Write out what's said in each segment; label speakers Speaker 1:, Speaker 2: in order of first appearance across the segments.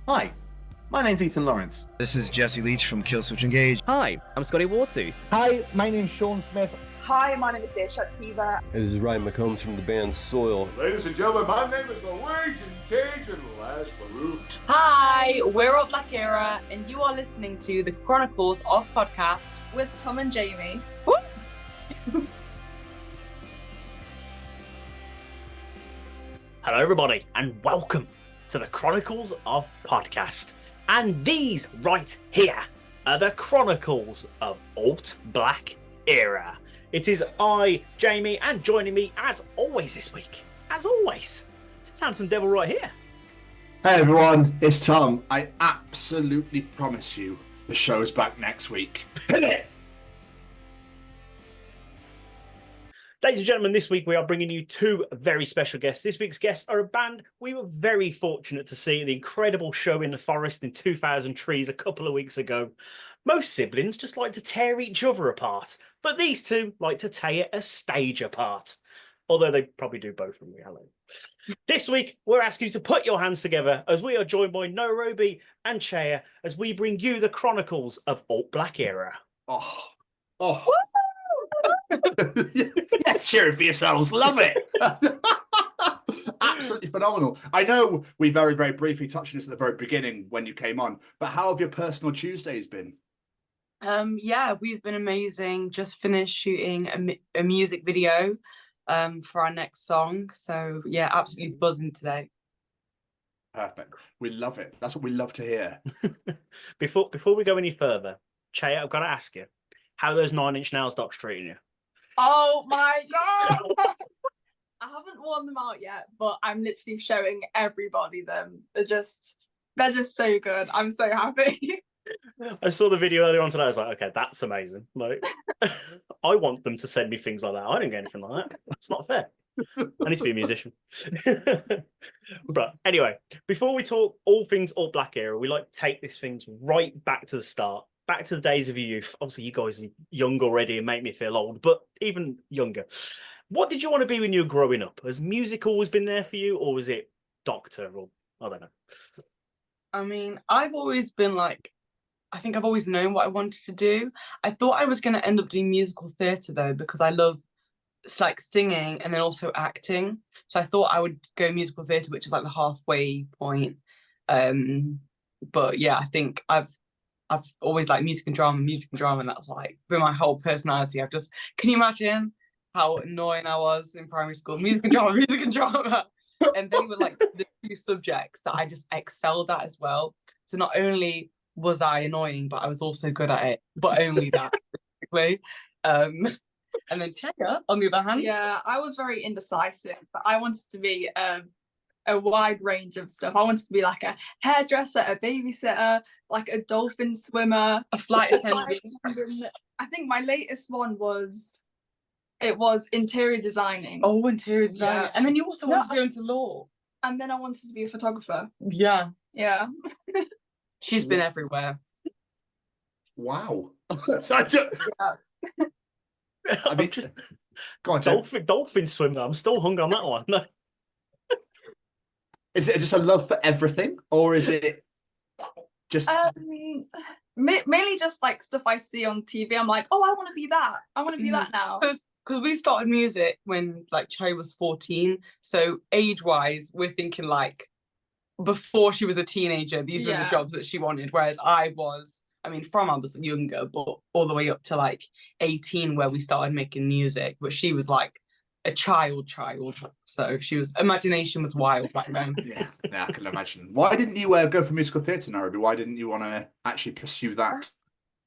Speaker 1: Hi, my name's Ethan Lawrence.
Speaker 2: This is Jesse Leach from Killswitch Engage.
Speaker 3: Hi, I'm Scotty Wartooth.
Speaker 4: Hi, my name's Sean Smith.
Speaker 5: Hi, my name is Desha Kiva.
Speaker 6: This is Ryan McCombs from the band Soil.
Speaker 7: Ladies and gentlemen, my name is the Wage and Cage and Lash LaRue.
Speaker 5: Hi, we're ALT BLK ERA, and you are listening to the Chronicles of Podcast
Speaker 8: with Tom and Jamie.
Speaker 3: Hello, everybody, and welcome to the Chronicles of Podcast. And these right here are the Chronicles of ALT BLK ERA. It is I, Jamie, and joining me, as always this week, as always, it's Handsome Devil right here.
Speaker 1: Hey everyone, it's Tom. I absolutely promise you the show's back next week. Hit it!
Speaker 3: Ladies and gentlemen, this week we are bringing you two very special guests. This week's guests are a band we were very fortunate to see at the incredible show in the forest in 2000 Trees a couple of weeks ago. Most siblings just like to tear each other apart, but these two like to tear a stage apart. Although they probably do both in reality. This week, we're asking you to put your hands together as we are joined by Nyrobi and Chaya as we bring you the Chronicles of ALT BLK ERA.
Speaker 1: Oh. Yes, cheer it for yourselves. Love it. Absolutely phenomenal. I know we very, very briefly touched on this at the very beginning when you came on, but how have your personal Tuesdays been?
Speaker 5: Yeah, we've been amazing. Just finished shooting a music video for our next song. So yeah, absolutely buzzing today.
Speaker 1: Perfect. We love it. That's what we love to hear.
Speaker 3: Before we go any further, Chaya, I've got to ask you, how are those 9 Inch Nails docs treating you?
Speaker 8: Oh my god! I haven't worn them out yet, but I'm literally showing everybody them. They're just so good. I'm so happy. I
Speaker 3: saw the video earlier on today. I was like, okay, that's amazing. Like, I want them to send me things like that. I don't get anything like that. It's not fair. I need to be a musician. But anyway, before we talk all things ALT BLK ERA, we like to take these things right back to the start. Back to the days of your youth. Obviously, you guys are young already and make me feel old, but even younger. What did you want to be when you were growing up? Has music always been there for you, or was it doctor, or I don't know?
Speaker 5: I mean, I've always been like, I think I've always known what I wanted to do. I thought I was going to end up doing musical theatre, though, because I love like singing and then also acting. So I thought I would go musical theatre, which is like the halfway point. But yeah, I think I've always liked music and drama, and that's like been my whole personality. Can you imagine how annoying I was in primary school? Music and drama. And they were like the two subjects that I just excelled at as well. So not only was I annoying, but I was also good at it, but only that, basically. And then Chaya, on the other hand.
Speaker 8: Yeah, I was very indecisive, but I wanted to be a wide range of stuff. I wanted to be like a hairdresser, a babysitter, like a dolphin swimmer,
Speaker 5: a flight attendant.
Speaker 8: I think my latest one was interior designing.
Speaker 5: Oh, interior designing.
Speaker 8: Yeah.
Speaker 5: And then you also wanted to go into law.
Speaker 8: And then I wanted to be a photographer.
Speaker 5: Yeah.
Speaker 8: Yeah.
Speaker 5: She's been everywhere.
Speaker 1: Wow.
Speaker 3: I mean, just
Speaker 1: go on,
Speaker 3: dolphin swimmer. I'm still hung on that one.
Speaker 1: Is it just a love for everything, or is it just
Speaker 8: mainly just like stuff I see on TV? I'm like, oh, I want to be that. I want to be that now.
Speaker 5: Because we started music when like Chaya was 14, so age-wise, we're thinking like before she was a teenager, these were the jobs that she wanted. Whereas I was younger, but all the way up to like 18, where we started making music. But she was like a child, so imagination was wild back then.
Speaker 1: Yeah, I can imagine. Why didn't you go for musical theatre, Nyrobi? Why didn't you want to actually pursue that?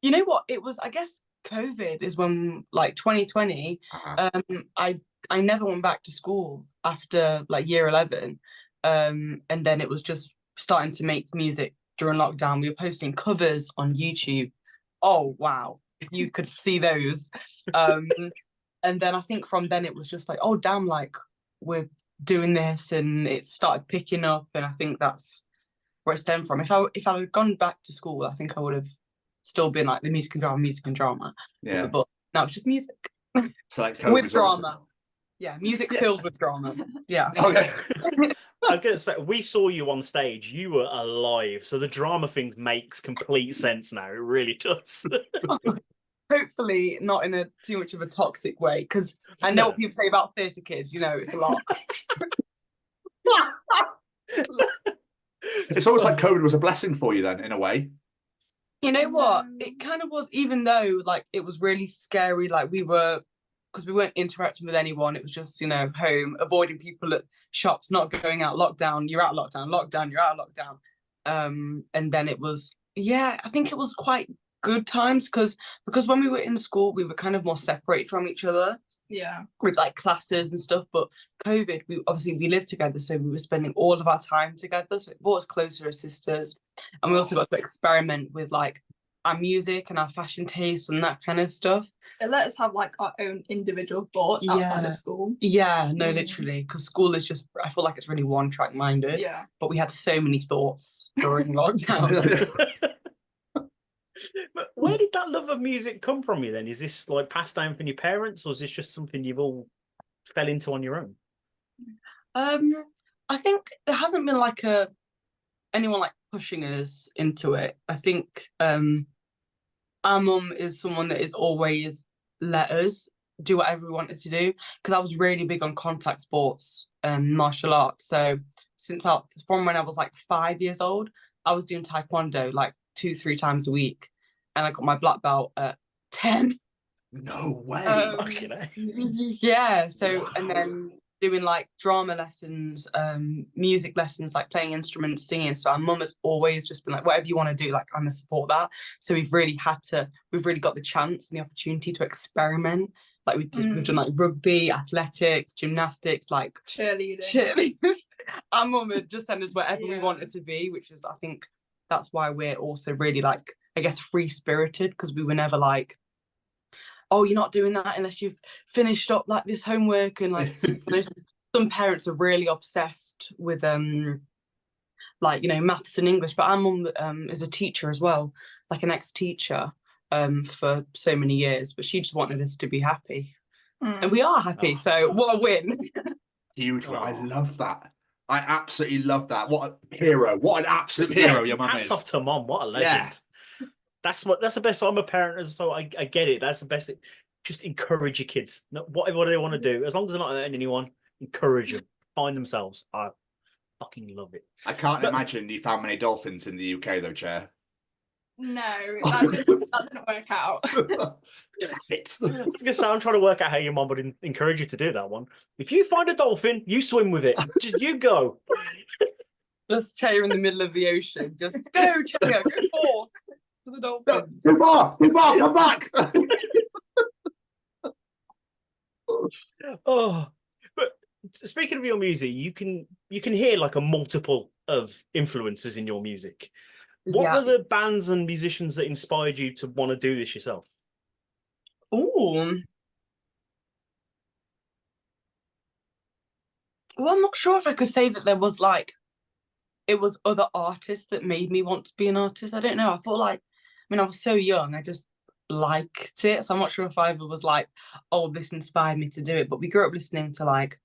Speaker 5: You know what? It was, I guess, COVID is when, like 2020. I never went back to school after like year 11, and then it was just starting to make music during lockdown. We were posting covers on YouTube. Oh wow, you could see those. And then I think from then it was just like, oh damn, like we're doing this, and it started picking up, and I think that's where it stemmed from. If I had gone back to school, I think I would have still been like the music and drama.
Speaker 1: Yeah.
Speaker 5: But now it's just music.
Speaker 1: So like
Speaker 5: with drama. Yeah, music filled with drama. Yeah.
Speaker 1: Okay.
Speaker 3: I'm gonna say we saw you on stage. You were alive, so the drama thing makes complete sense now. It really does.
Speaker 5: Hopefully not in a too much of a toxic way, because I know what people say about theatre kids, you know, it's a lot.
Speaker 1: It's almost like COVID was a blessing for you then, in a way.
Speaker 5: You know what? It kind of was, even though like it was really scary, like because we weren't interacting with anyone, it was just, you know, home, avoiding people at shops, not going out, lockdown, you're out lockdown, lockdown, you're out lockdown. And then it was, yeah, I think it was quite good times because when we were in school, we were kind of more separated from each other.
Speaker 8: Yeah.
Speaker 5: With like classes and stuff, but COVID, we lived together, so we were spending all of our time together, so it brought us closer as sisters. And we also got to experiment with like our music and our fashion tastes and that kind of stuff.
Speaker 8: It let us have like our own individual thoughts outside of school.
Speaker 5: Yeah, no, literally, because school is just, I feel like it's really one track minded.
Speaker 8: Yeah.
Speaker 5: But we had so many thoughts during lockdown.
Speaker 3: But where did that love of music come from you then? Is this like passed down from your parents, or is this just something you've all fell into on your own?
Speaker 5: I think there hasn't been like anyone like pushing us into it. I think our mum is someone that is always let us do whatever we wanted to do, because I was really big on contact sports and martial arts. So from when I was like 5 years old, I was doing taekwondo like 2-3 times a week, and I got my black belt at 10.
Speaker 1: No way.
Speaker 5: Yeah, so
Speaker 1: Wow.
Speaker 5: And then doing like drama lessons, music lessons, like playing instruments, singing. So our mum has always just been like, whatever you want to do, like I'm gonna support that. So we've really got the chance and the opportunity to experiment. Like we've done like rugby, athletics, gymnastics, like cheerleading. Our mum had just sent us wherever we wanted to be, which is, I think that's why we're also really like, I guess, free-spirited, because we were never like, oh, you're not doing that unless you've finished up like this homework. And like, you know, some parents are really obsessed with like, you know, maths and English, but our mum is a teacher as well, like an ex-teacher for so many years, but she just wanted us to be happy. And we are happy, so what a win.
Speaker 1: Huge. I love that. I absolutely love that. What a hero. What an absolute hero your mum is.
Speaker 3: Hats off to mum. What a legend. Yeah. That's the best. I'm a parent, so I get it. That's the best. Just encourage your kids. Whatever they want to do, as long as they're not hurting anyone, encourage them. Find themselves. I fucking love it.
Speaker 1: I can't imagine you found many dolphins in the UK though, Chair.
Speaker 8: No, that didn't work out.
Speaker 3: I'm trying to work out how your mum would encourage you to do that one. If you find a dolphin, you swim with it. Just you go.
Speaker 5: Just Chaya in the middle of the ocean. Just go, Chaya, go forth to the dolphin.
Speaker 1: Too far, come back.
Speaker 3: Oh, but speaking of your music, you can hear like a multiple of influences in your music. What were the bands and musicians that inspired you to want to do this yourself?
Speaker 5: Oh, well, I'm not sure if I could say that there was like, it was other artists that made me want to be an artist. I don't know. I thought like, I mean, I was so young, I just liked it. So I'm not sure if I ever was like, oh, this inspired me to do it. But we grew up listening to like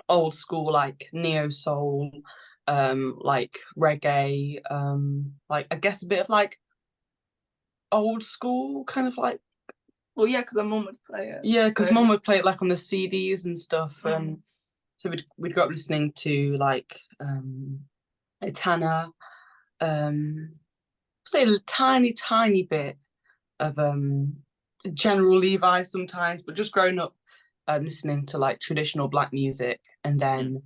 Speaker 5: old school, like neo soul, like reggae, like I guess a bit of like old school kind of like.
Speaker 8: Well, yeah, because our mum would play it.
Speaker 5: Yeah, because mum would play it like on the CDs and stuff. So we'd grow up listening to like Etana, say a tiny bit of General Levi sometimes, but just growing up listening to like traditional Black music, and then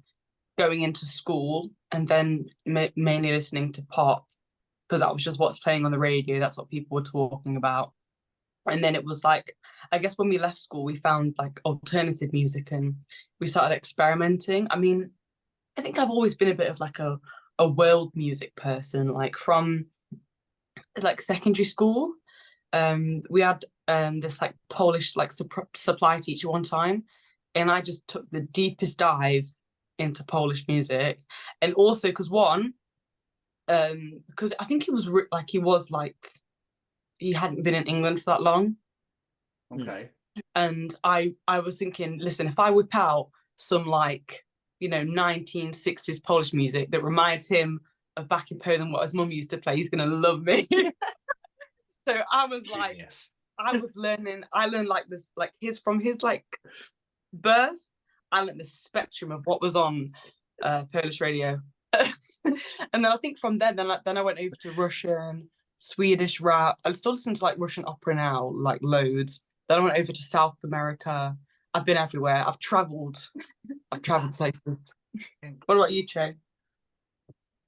Speaker 5: going into school and then mainly listening to pop, because that was just what's playing on the radio. That's what people were talking about. And then it was like, I guess when we left school, we found like alternative music and we started experimenting. I mean, I think I've always been a bit of like a world music person, like from like secondary school. We had this like Polish like supply teacher one time, and I just took the deepest dive into Polish music. And also because I think he hadn't been in England for that long.
Speaker 1: Okay.
Speaker 5: And I was thinking, listen, if I whip out some like, 1960s Polish music that reminds him of back in Poland what his mum used to play, he's gonna love me. So I was like,
Speaker 1: Genius.
Speaker 5: I learned like this, like from his like birth, I learned the spectrum of what was on Polish radio. And then I think from there, then I went over to Russian, Swedish rap. I still listen to like Russian opera now, like loads. Then I went over to South America. I've been everywhere. I've travelled places. What about you, Che?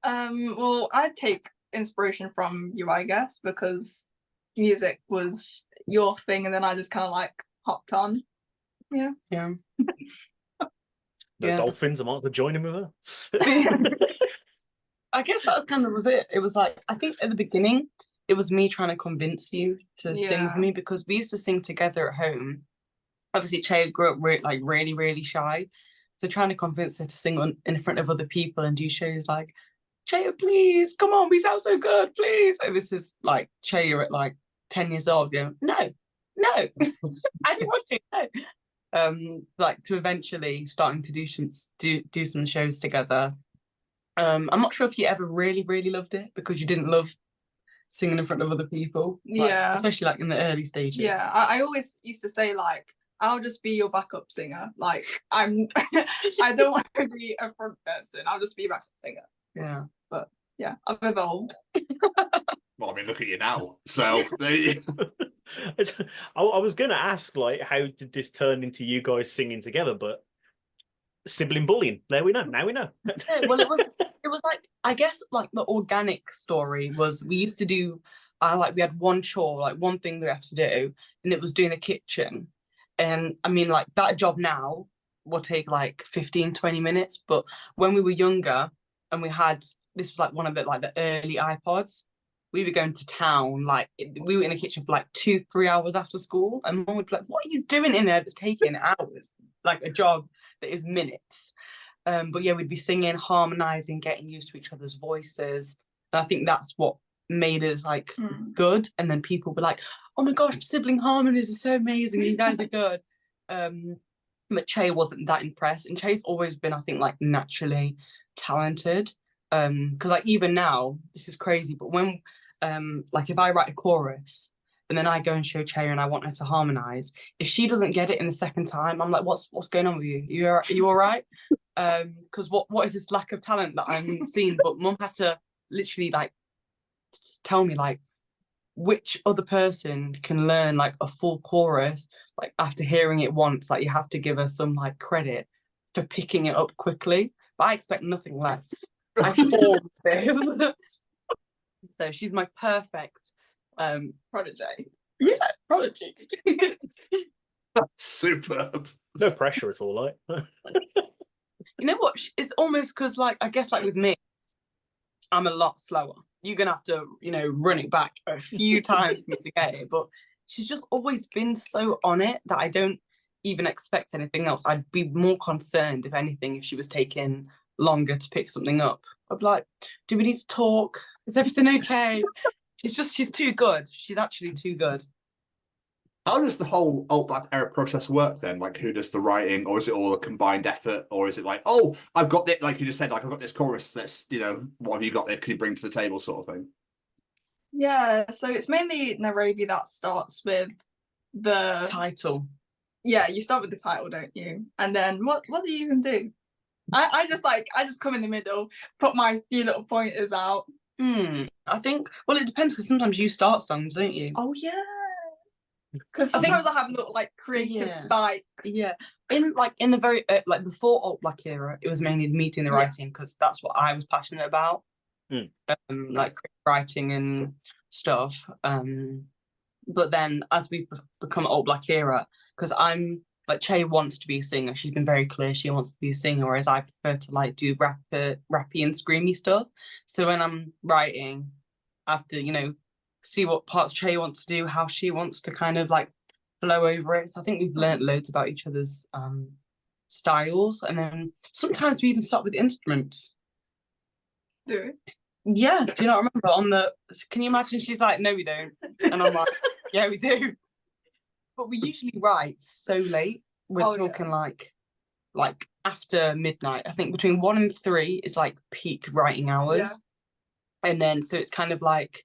Speaker 8: Well, I'd take inspiration from you, I guess, because music was your thing, and then I just kind of like hopped on. Yeah.
Speaker 3: No dolphins. I might have to join him with her.
Speaker 5: I guess that kind of was it. It was like, I think at the beginning, it was me trying to convince you to sing with me, because we used to sing together at home. Obviously, Chaya grew up really, really shy. So trying to convince her to sing in front of other people and do shows like, Chaya, please, come on, we sound so good, please. So this is like Chaya at like 10 years old going, no, I don't want to, no. Like to eventually starting to do some shows together. I'm not sure if you ever really, really loved it because you didn't love singing in front of other people. Like, especially like in the early stages.
Speaker 8: Yeah, I always used to say like, I'll just be your backup singer. Like I don't want to be a front person. I'll just be a backup singer.
Speaker 5: Yeah.
Speaker 8: But yeah, I've evolved.
Speaker 1: Well, I mean, look at you now. So I
Speaker 3: was going to ask, like, how did this turn into you guys singing together? But sibling bullying. There we know. Now we know.
Speaker 5: Yeah, well, it was like, I guess like the organic story was we used to do. We had one chore, like one thing that we have to do, and it was doing the kitchen. And I mean, like that job now will take like 15-20 minutes, but when we were younger and this was like one of the early iPods, we were going to town, like we were in the kitchen for like 2-3 hours after school, and mum would be like, what are you doing in there that's taking hours, like a job that is minutes? But yeah, we'd be singing, harmonizing, getting used to each other's voices, and I think that's what made us like good. And then people were like, oh my gosh, sibling harmonies are so amazing, you guys are good. But Che wasn't that impressed, and Che's always been, I think, like naturally talented, because like even now, this is crazy, but when like if I write a chorus and then I go and show Che and I want her to harmonize, if she doesn't get it in the second time, I'm like, what's going on with you? Are you all right? Because what is this lack of talent that I'm seeing? But mum had to literally like tell me like which other person can learn like a full chorus, like after hearing it once, like you have to give her some like credit for picking it up quickly. But I expect nothing less. I formed this. So she's my perfect
Speaker 8: prodigy.
Speaker 5: Yeah, prodigy.
Speaker 1: That's superb.
Speaker 3: No pressure at all, like.
Speaker 5: You know what? It's almost because, like, I guess, like with me, I'm a lot slower. You're gonna have to, run it back a few times for me to get it. But she's just always been so on it that I don't even expect anything else. I'd be more concerned, if anything, if she was taking longer to pick something up. I'd be like, do we need to talk? Is everything okay? She's too good. She's actually too good.
Speaker 1: How does the whole ALT BLK ERA process work then? Like, who does the writing, or is it all a combined effort, or is it like, oh, I've got this, like you just said, like I've got this chorus that's, what have you got there? Can you bring to the table, sort of thing?
Speaker 8: Yeah, so it's mainly Nyrobi that starts with the
Speaker 5: title.
Speaker 8: Yeah, you start with the title, don't you? And then what do you even do? I just come in the middle, put my few little pointers out.
Speaker 5: I think, well, it depends, because sometimes you start songs, don't you?
Speaker 8: Oh yeah. Because sometimes I have little like creative spikes. Yeah.
Speaker 5: In the very like before ALT BLK ERA, it was mainly me doing the writing, because that's what I was passionate about. Like writing and stuff. But then as we've become ALT BLK ERA, because I'm like, Che wants to be a singer. She's been very clear she wants to be a singer, whereas I prefer to like do rappy and screamy stuff. So when I'm writing, I have to, see what parts Che wants to do, how she wants to kind of like flow over it. So I think we've learnt loads about each other's styles, and then sometimes we even start with instruments.
Speaker 8: Do we?
Speaker 5: Yeah, do you not remember can you imagine? She's like, no we don't, and I'm like, yeah we do. But we usually write so late. We're talking like after midnight. I think between 1 and 3 is like peak writing hours. And then so it's kind of like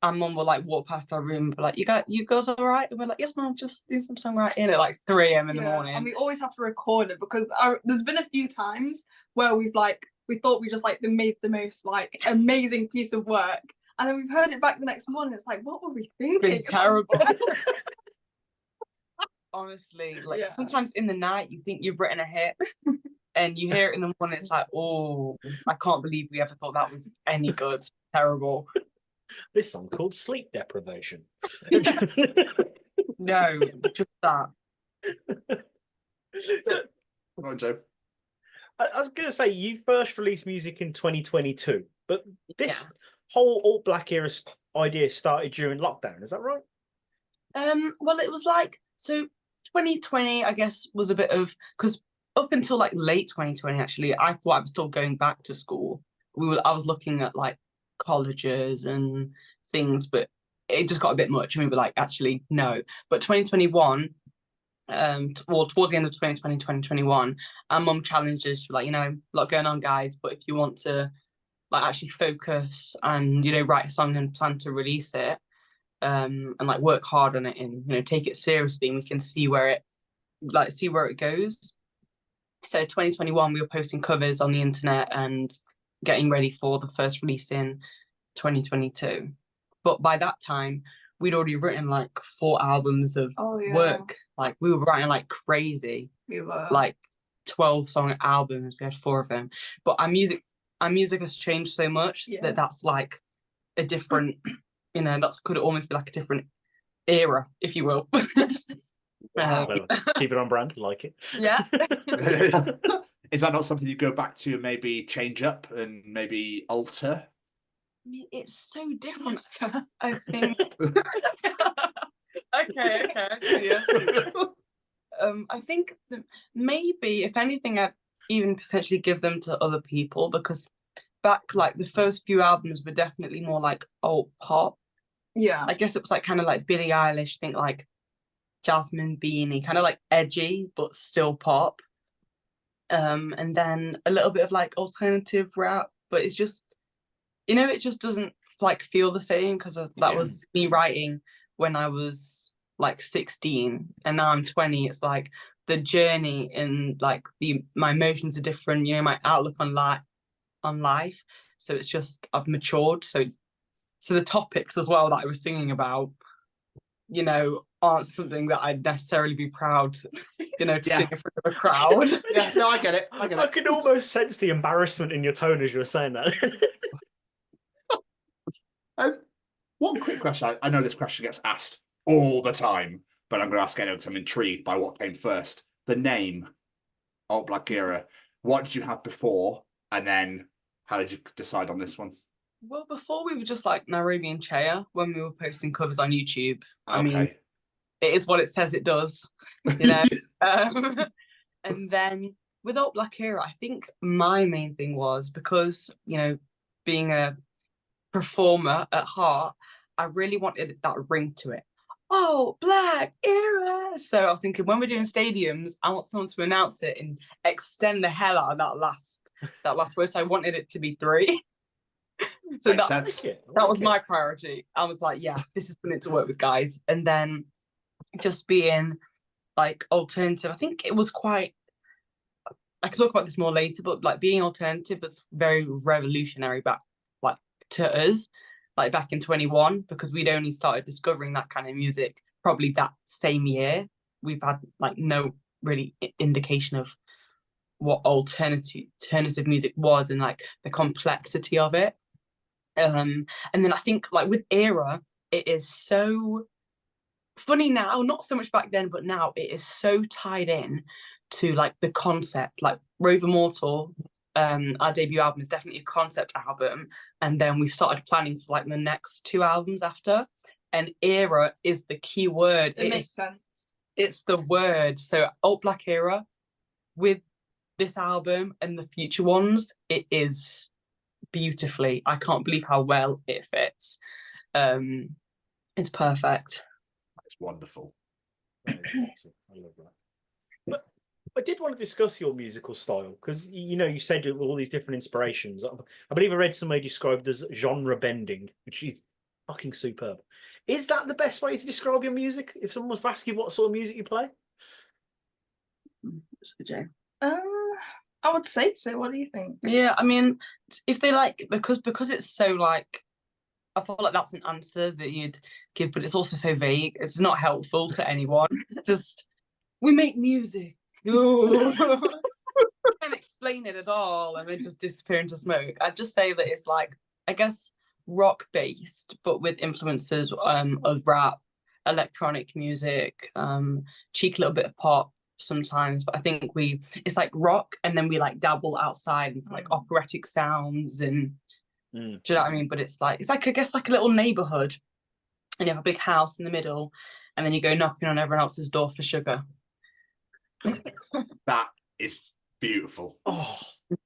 Speaker 5: our mum will like walk past our room and be like, you girls all right? And we're like, yes, mum, just do some songwriting at like 3 a.m. in the morning.
Speaker 8: And we always have to record it because there's been a few times where we thought we just like made the most like amazing piece of work, and then we've heard it back the next morning. It's like, what were we thinking?
Speaker 5: It's been terrible. Honestly, like sometimes in the night you think you've written a hit and you hear it in the morning, it's like, oh, I can't believe we ever thought that was any good. Terrible.
Speaker 3: This song called Sleep Deprivation.
Speaker 5: No, just that.
Speaker 1: Come on, Joe.
Speaker 3: I was going to say, you first released music in 2022, but this whole Alt Black Era idea started during lockdown, is that right?
Speaker 5: Well, it was like, so 2020, I guess, was a bit of, because up until like late 2020, actually, I thought I was still going back to school. I was looking at like colleges and things, but it just got a bit much, and we were like, actually, no. But 2021, towards the end of 2020, 2021, our mum challenged us, like, a lot going on, guys, but if you want to like actually focus and, write a song and plan to release it, and like work hard on it and, take it seriously, and we can see where it goes. So 2021, we were posting covers on the internet and getting ready for the first release in 2022. But by that time, we'd already written like 4 albums of work. Like we were writing like crazy.
Speaker 8: We were.
Speaker 5: Like 12-song albums. We had 4 of them. But our music has changed so much that's like a different, that could almost be like a different era, if you will.
Speaker 3: Well, keep it on brand, like it.
Speaker 5: Yeah.
Speaker 1: Is that not something you go back to and maybe change up and maybe alter?
Speaker 5: I mean, it's so different. I think. Okay. Yeah. I think that maybe, if anything, I'd even potentially give them to other people, because back like the first few albums were definitely more like alt pop.
Speaker 8: Yeah.
Speaker 5: I guess it was like kind of like Billie Eilish, think like Jasmine Beanie, kind of like edgy but still pop. And then a little bit of like alternative rap, but it's just, it just doesn't like feel the same, because that was me writing when I was like 16, and now I'm 20. It's like the journey and like my emotions are different, my outlook on life. So it's just, I've matured. So the topics as well that I was singing about, aren't something that I'd necessarily be proud, to sing in front of a crowd.
Speaker 1: Yeah, no, I get it.
Speaker 3: I could almost sense the embarrassment in your tone as you were saying that.
Speaker 1: One quick question. I know this question gets asked all the time, but I'm going to ask it because I'm intrigued by what came first. The name, Alt Black Era. What did you have before, and then how did you decide on this one?
Speaker 5: Well, before we were just like Nyrobi and Chaya when we were posting covers on YouTube.
Speaker 1: Okay.
Speaker 5: I mean, it is what it says it does, And then with Alt Black Era, I think my main thing was because, being a performer at heart, I really wanted that ring to it. Oh, Black Era. So I was thinking, when we're doing stadiums, I want someone to announce it and extend the hell out of that last word. So I wanted it to be 3. So that was my priority. I was like, yeah, this is something to work with, guys. And then just being like alternative, I think it was quite, I can talk about this more later, but like being alternative, that's very revolutionary back like to us, like back in 21, because we'd only started discovering that kind of music probably that same year. We've had like no really indication of what alternative music was and like the complexity of it. And then I think like with Era, it is so funny now, not so much back then, but now it is so tied in to like the concept. Like Rave, Immortal, our debut album is definitely a concept album, and then we started planning for like the next 2 albums after, and Era is the key word.
Speaker 8: It makes sense.
Speaker 5: It's the word. So Alt Black Era, with this album and the future ones, it is beautifully. I can't believe how well it fits. It's perfect.
Speaker 1: It's wonderful.
Speaker 3: I love that. But I did want to discuss your musical style because you said all these different inspirations. I believe I read somewhere described as genre bending, which is fucking superb. Is that the best way to describe your music? If someone was to ask you what sort of music you play,
Speaker 8: I would say so. What do you think?
Speaker 5: Yeah, I mean, if they like, because it's so like, I feel like that's an answer that you'd give, but it's also so vague. It's not helpful to anyone. Just, we make music. Ooh. Can't explain it at all, and then just disappear into smoke. I'd just say that it's like, I guess, rock based, but with influences of rap, electronic music, cheeky little bit of pop sometimes. But I think it's like rock, and then we like dabble outside into like operatic sounds and. Do you know what I mean? But it's like I guess like a little neighborhood, and you have a big house in the middle, and then you go knocking on everyone else's door for sugar.
Speaker 1: That is beautiful.
Speaker 3: oh,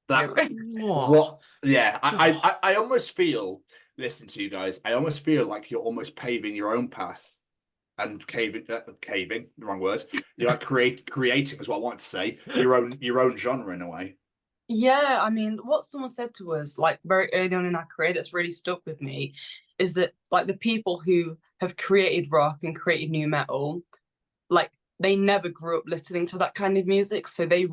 Speaker 1: What? Yeah, I almost feel. Listen to you guys. I almost feel like you're almost paving your own path, and caving. The wrong word. You're like creating is what I want to say. Your own genre in a way.
Speaker 5: Yeah, I mean, what someone said to us like very early on in our career that's really stuck with me is that like the people who have created rock and created new metal, like they never grew up listening to that kind of music, so they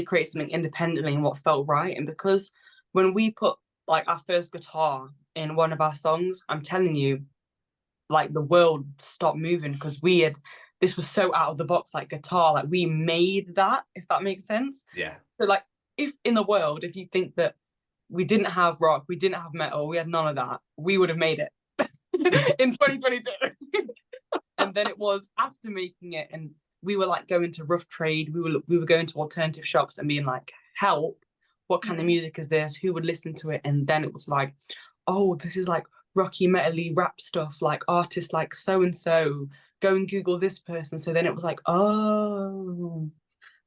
Speaker 5: create something independently and what felt right. And because when we put like our first guitar in one of our songs, I'm telling you, like the world stopped moving because this was so out of the box, like guitar, like we made that, if that makes sense.
Speaker 1: Yeah.
Speaker 5: So like if in the world, if you think that we didn't have rock, we didn't have metal, we had none of that, we would have made it in 2022. And then it was after making it, and we were like going to rough trade, we were going to alternative shops and being like, help, what kind of music is this? Who would listen to it? And then it was like, oh, this is like rocky metally rap stuff, like artists like so and so, go and Google this person. So then it was like, oh,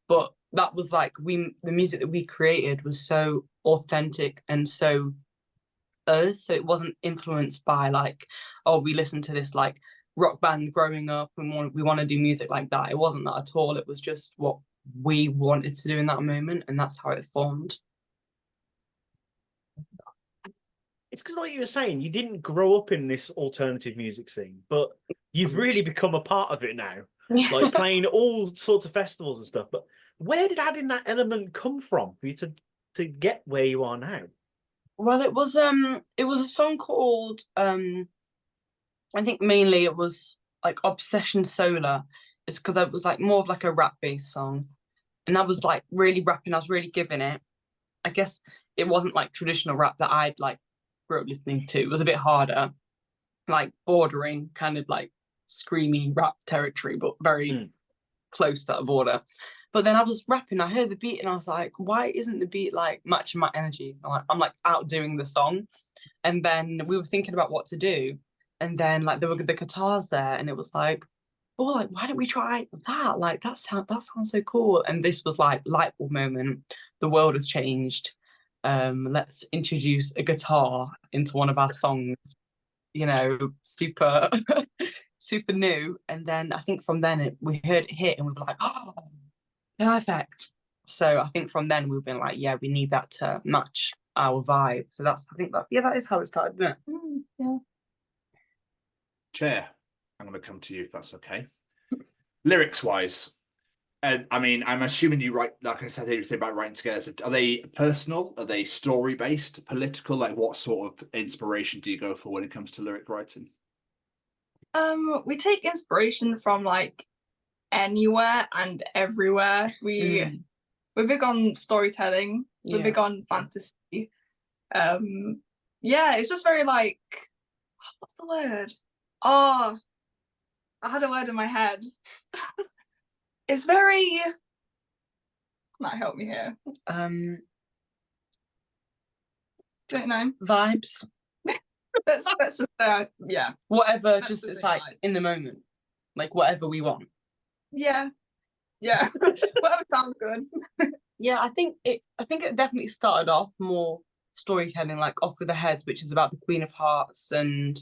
Speaker 5: but that was like the music that we created was so authentic and so us. So it wasn't influenced by like, oh, we listened to this like rock band growing up and we want to do music like that. It wasn't that at all. It was just what we wanted to do in that moment, and that's how it formed.
Speaker 3: it's because like you were saying, you didn't grow up in this alternative music scene, but you've really become a part of it now, like playing all sorts of festivals and stuff. But where did adding that element come from for you to get where you are now?
Speaker 5: Well, it was a song called I think mainly it was like Obsession Solar. It's because it was like more of like a rap based song, and I was like really rapping. I was really giving it. I guess it wasn't like traditional rap that I'd like grew up listening to. It was a bit harder, like bordering kind of like screamy rap territory, but very close to that border. But then I was rapping, I heard the beat, and I was like, why isn't the beat like matching my energy? I'm like outdoing the song. And then we were thinking about what to do. And then like there were the guitars there, and it was like, oh, like why don't we try that? Like that sounds so cool. And this was like light bulb moment. The world has changed. Let's introduce a guitar into one of our songs. You know, super super new. And then I think from then we heard it hit, and we were like, oh, perfect. So I think from then we've been like, yeah, we need that to match our vibe. So that is how it started, isn't it?
Speaker 8: Yeah.
Speaker 1: Chair, I'm going to come to you if that's okay. Lyrics wise, I mean, I'm assuming you write, like I said, everything about writing together. So are they personal? Are they story based, political? Like, what sort of inspiration do you go for when it comes to lyric writing?
Speaker 8: We take inspiration from like anywhere and everywhere. We're big on storytelling. We're big on fantasy. Yeah, it's just very like, what's the word? Oh, I had a word in my head. It's very, might help me here. Don't know.
Speaker 5: Vibes.
Speaker 8: Let's just yeah.
Speaker 5: Whatever,
Speaker 8: That's
Speaker 5: just
Speaker 8: the
Speaker 5: it's
Speaker 8: thing,
Speaker 5: like
Speaker 8: like-
Speaker 5: in the moment. Like whatever we want.
Speaker 8: Yeah. Whatever sounds good.
Speaker 5: Yeah, I think it definitely started off more storytelling, like Off With the Heads, which is about the Queen of Hearts, and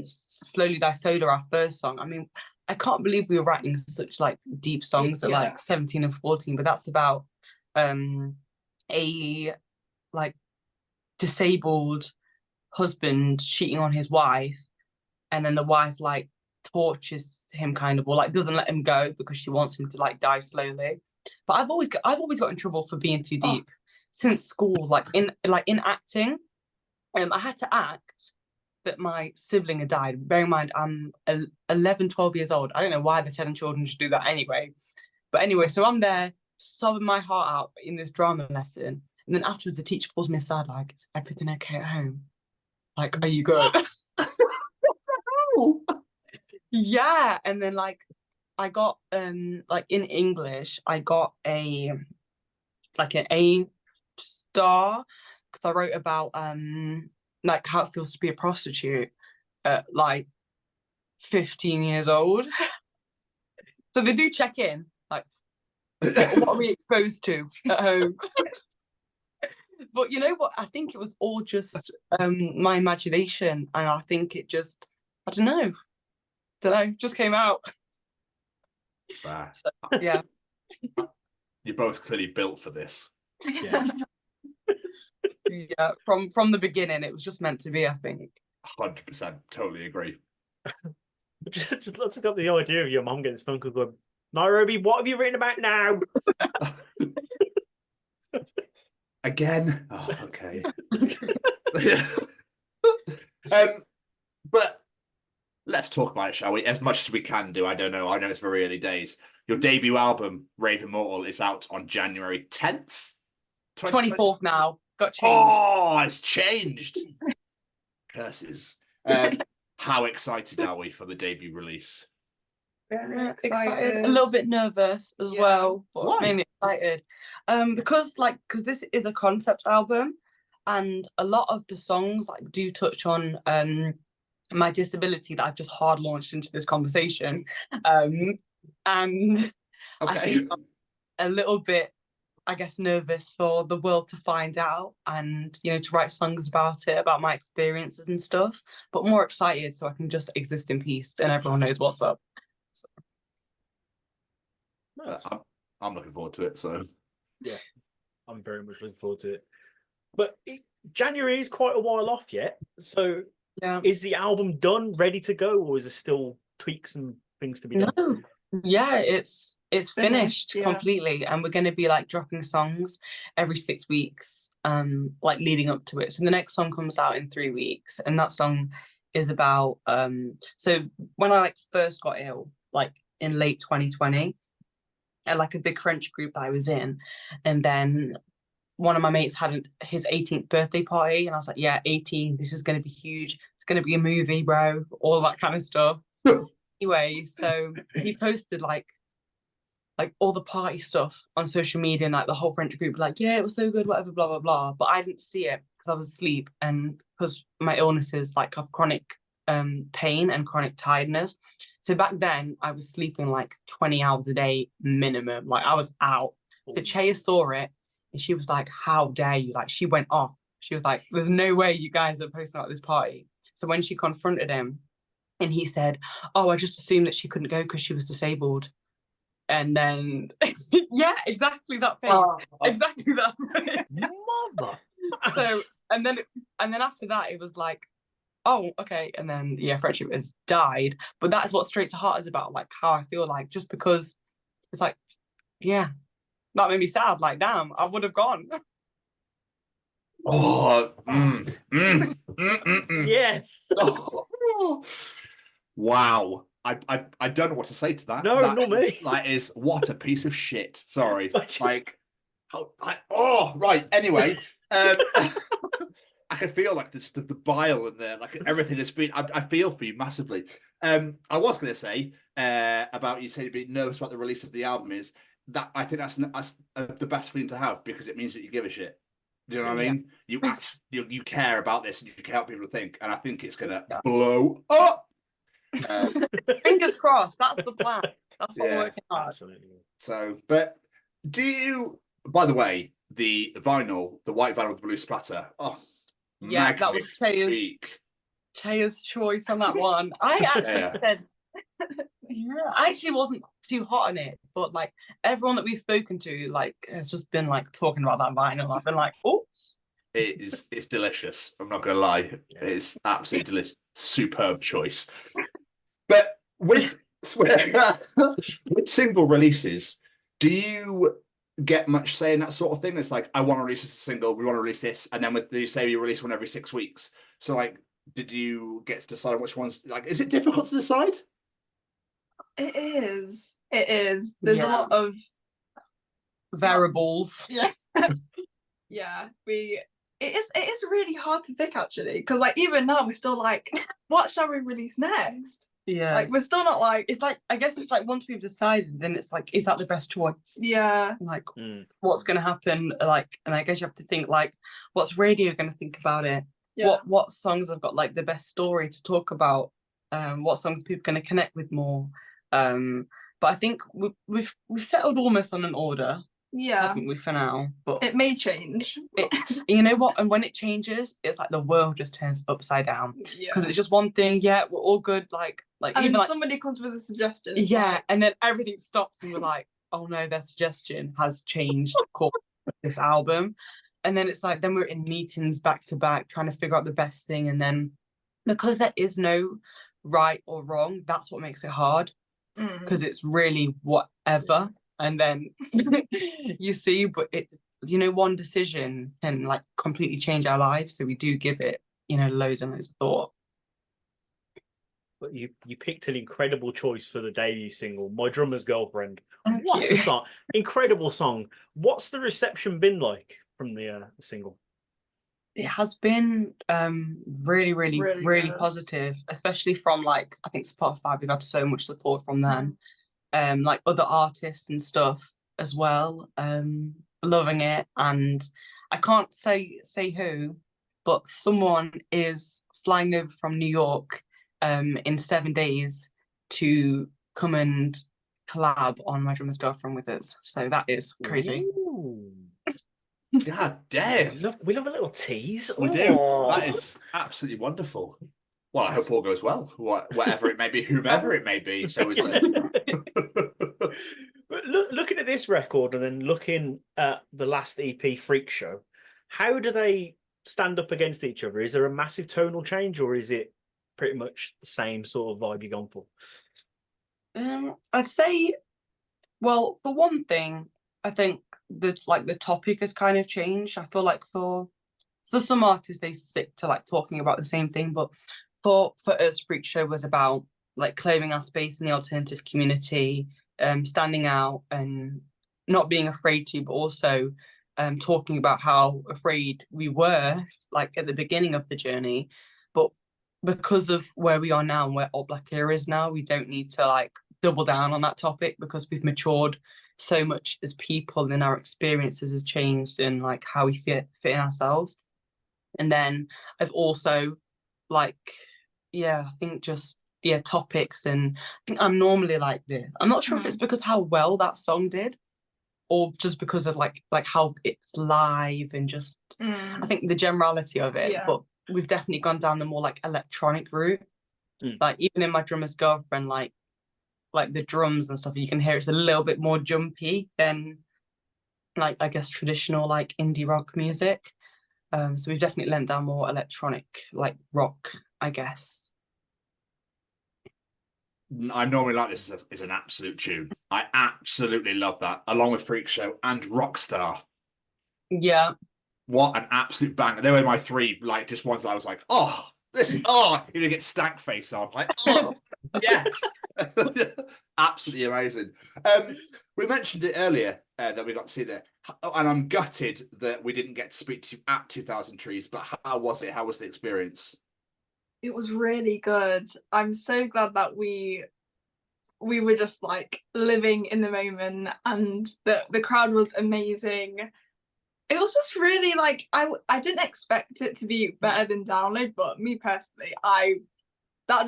Speaker 5: Slowly Die Soda, our first song. I mean, I can't believe we were writing such like deep songs at like 17 and 14, but that's about a like disabled husband cheating on his wife, and then the wife like tortures him kind of, or like doesn't let him go because she wants him to like die slowly. But I've always got in trouble for being too deep since school, like in acting. I had to act that my sibling had died. Bear in mind, I'm 11, 12 years old. I don't know why they're telling children to do that anyway. But anyway, so I'm there sobbing my heart out in this drama lesson. And then afterwards, the teacher pulls me aside, like, is everything okay at home? Like, are you good? Yeah. And then like, I got, like in English, I got an A star because I wrote about, like how it feels to be a prostitute at like 15 years old. So they do check in, like, what are we exposed to at home? But you know what? I think it was all just my imagination, and I think it just, I don't know, just came out.
Speaker 1: Bah.
Speaker 5: So, yeah.
Speaker 1: You're both clearly built for this.
Speaker 3: Yeah.
Speaker 5: Yeah, from the beginning, it was just meant to be, I think.
Speaker 1: 100%, totally agree.
Speaker 3: Just let's got the idea of your mum getting this phone call going, Nyrobi, what have you written about now?
Speaker 1: Again? Oh, okay. But let's talk about it, shall we? As much as we can do. I don't know. I know it's very early days. Your debut album, Rave, Immortal, is out on January 10th.
Speaker 5: 24th now. Got changed.
Speaker 1: Oh, it's changed. Curses. How excited are we for the debut release?
Speaker 8: Very excited.
Speaker 5: A little bit nervous as well, but
Speaker 1: Why?
Speaker 5: mainly excited. Because this is a concept album, and a lot of the songs like do touch on my disability that I've just hard launched into this conversation. And
Speaker 1: Okay.
Speaker 5: I think I'm a little bit, I guess, nervous for the world to find out, and to write songs about it, about my experiences and stuff, but more excited so I can just exist in peace and everyone knows what's up. So.
Speaker 1: I'm looking forward to it. So
Speaker 3: yeah, I'm very much looking forward to it. But January is quite a while off yet. So
Speaker 5: Yeah.
Speaker 3: is the album done, ready to go, or is there still tweaks and things to be done?
Speaker 5: No. Yeah, it's finished
Speaker 8: yeah.
Speaker 5: completely, and we're going to be like dropping songs every 6 weeks, like leading up to it. So the next song comes out in 3 weeks, and that song is about so when I like first got ill, like in late 2020, at like a big French group that I was in, and then one of my mates had his 18th birthday party, and I was like, yeah, 18, this is going to be huge, it's going to be a movie, bro, all that kind of stuff. Anyway, so he posted like all the party stuff on social media, and like the whole French group were like, yeah, it was so good, whatever, blah blah blah. But I didn't see it because I was asleep, and because my illnesses like have chronic pain and chronic tiredness. So back then I was sleeping like 20 hours a day minimum. Like I was out. So Chaya saw it, and she was like, how dare you? Like she went off. She was like, there's no way you guys are posting about this party. So when she confronted him, and he said, oh, I just assumed that she couldn't go because she was disabled. And then, yeah, exactly that face. Exactly that face.
Speaker 3: Mother.
Speaker 5: So, and then after that, it was like, oh, okay. And then, yeah, friendship has died. But that's what Straight to Heart is about, like how I feel like, just because it's like, yeah, that made me sad. Like, damn, I would have gone.
Speaker 1: Oh,
Speaker 3: Yes.
Speaker 1: Oh. Wow. I don't know what to say to that.
Speaker 3: No,
Speaker 1: that
Speaker 3: not me.
Speaker 1: That is what a piece of shit. Sorry. Like, right. Anyway, I can feel like the bile in there, like everything has been. I feel for you massively. I was going to say about you saying being nervous about the release of the album is that I think that's the best feeling to have, because it means that you give a shit. Do you know what I mean? You actually you care about this, and you care what people think, and I think it's gonna blow up.
Speaker 5: Fingers crossed. That's the plan. That's what we're working on.
Speaker 3: Absolutely.
Speaker 1: So, but do you? By the way, the vinyl, the white vinyl with the blue splatter. Oh,
Speaker 5: yeah, that was Chaya's choice on that one. I actually said Yeah, I actually wasn't too hot on it, but like everyone that we've spoken to, like, has just been like talking about that vinyl. I've been like, oh,
Speaker 1: It's delicious. I'm not gonna lie. It's absolutely delicious. Superb choice. But with single releases, do you get much say in that sort of thing? It's like, I want to release this single, we want to release this, and then you say you release one every 6 weeks. So like, did you get to decide which ones? Like, is it difficult to decide?
Speaker 8: It is. It is. There's a lot of
Speaker 5: variables.
Speaker 8: Yeah. Yeah. It is really hard to pick actually, because like even now we're still like, what shall we release next?
Speaker 5: Yeah.
Speaker 8: Like we're still not like,
Speaker 5: it's like, I guess it's like once we've decided, then it's like, is that the best choice?
Speaker 8: yeah.
Speaker 5: Like, what's going to happen? Like, and I guess you have to think like, what's radio going to think about it?
Speaker 8: Yeah.
Speaker 5: What songs have got like the best story to talk about? What songs people going to connect with more? But I think we've settled almost on an order.
Speaker 8: Yeah.
Speaker 5: Haven't we, for now? But
Speaker 8: it may change.
Speaker 5: You know what? And when it changes, it's like the world just turns upside down.
Speaker 8: Yeah.
Speaker 5: Because it's just one thing. Yeah, we're all good. Like
Speaker 8: And
Speaker 5: even
Speaker 8: then
Speaker 5: like
Speaker 8: somebody comes with a suggestion.
Speaker 5: yeah,
Speaker 8: like,
Speaker 5: and then everything stops, and we're like, oh no, their suggestion has changed the course of this album. And then it's like, then we're in meetings back to back trying to figure out the best thing. And then because there is no right or wrong, that's what makes it hard. Because it's really whatever. And then you see, but it, you know, one decision can like completely change our lives. So we do give it, you know, loads and loads of thought.
Speaker 3: But you picked an incredible choice for the debut single, My Drummer's Girlfriend.
Speaker 5: Thank
Speaker 3: What
Speaker 5: you.
Speaker 3: a song. Incredible song. What's the reception been like from the single?
Speaker 5: It has been really
Speaker 8: good.
Speaker 5: positive, especially from like, I think Spotify, we've had so much support from them. Like other artists and stuff as well. Loving it. And I can't say who, but someone is flying over from New York in 7 days to come and collab on My Drummer's Girlfriend with us. So that is crazy.
Speaker 3: Ooh.
Speaker 1: God damn.
Speaker 3: We love a little tease.
Speaker 1: We do.
Speaker 3: Aw.
Speaker 1: That is absolutely wonderful. Well, I hope all goes well. Whatever it may be, whomever it may be, shall we say.
Speaker 3: But looking at this record and then looking at the last EP, Freak Show, how do they stand up against each other? Is there a massive tonal change, or is it pretty much the same sort of vibe you're going for?
Speaker 5: I'd say, well, for one thing, I think the topic has kind of changed. I feel like for some artists they stick to like talking about the same thing, but for us, Freak Show was about like claiming our space in the alternative community, standing out and not being afraid to, but also talking about how afraid we were like at the beginning of the journey. But because of where we are now and where ALT BLK ERA is now, we don't need to like double down on that topic because we've matured so much as people and our experiences has changed and like how we fit in ourselves. And then I've also like, yeah, I think just topics, and I think I'm normally like this. I'm not sure if it's because how well that song did or just because of like how it's live and just I think the generality of it. But we've definitely gone down the more like electronic route. Like even in My Drummer's Girlfriend, like the drums and stuff, you can hear it's a little bit more jumpy than like I guess traditional like indie rock music. So we've definitely lent down more electronic like rock, I guess.
Speaker 1: I normally like this as an absolute tune. I absolutely love that, along with Freak Show and Rockstar.
Speaker 5: Yeah.
Speaker 1: What an absolute banger. They were my three, like, just ones that I was like, oh, you get stank face on. Like, oh, yes. Absolutely amazing. We mentioned it earlier that we got to see there, and I'm gutted that we didn't get to speak to you at 2000 Trees, but how was it? How was the experience?
Speaker 8: It was really good. I'm so glad that we were just like living in the moment, and the crowd was amazing. It was just really like I didn't expect it to be better than Download, but me personally, that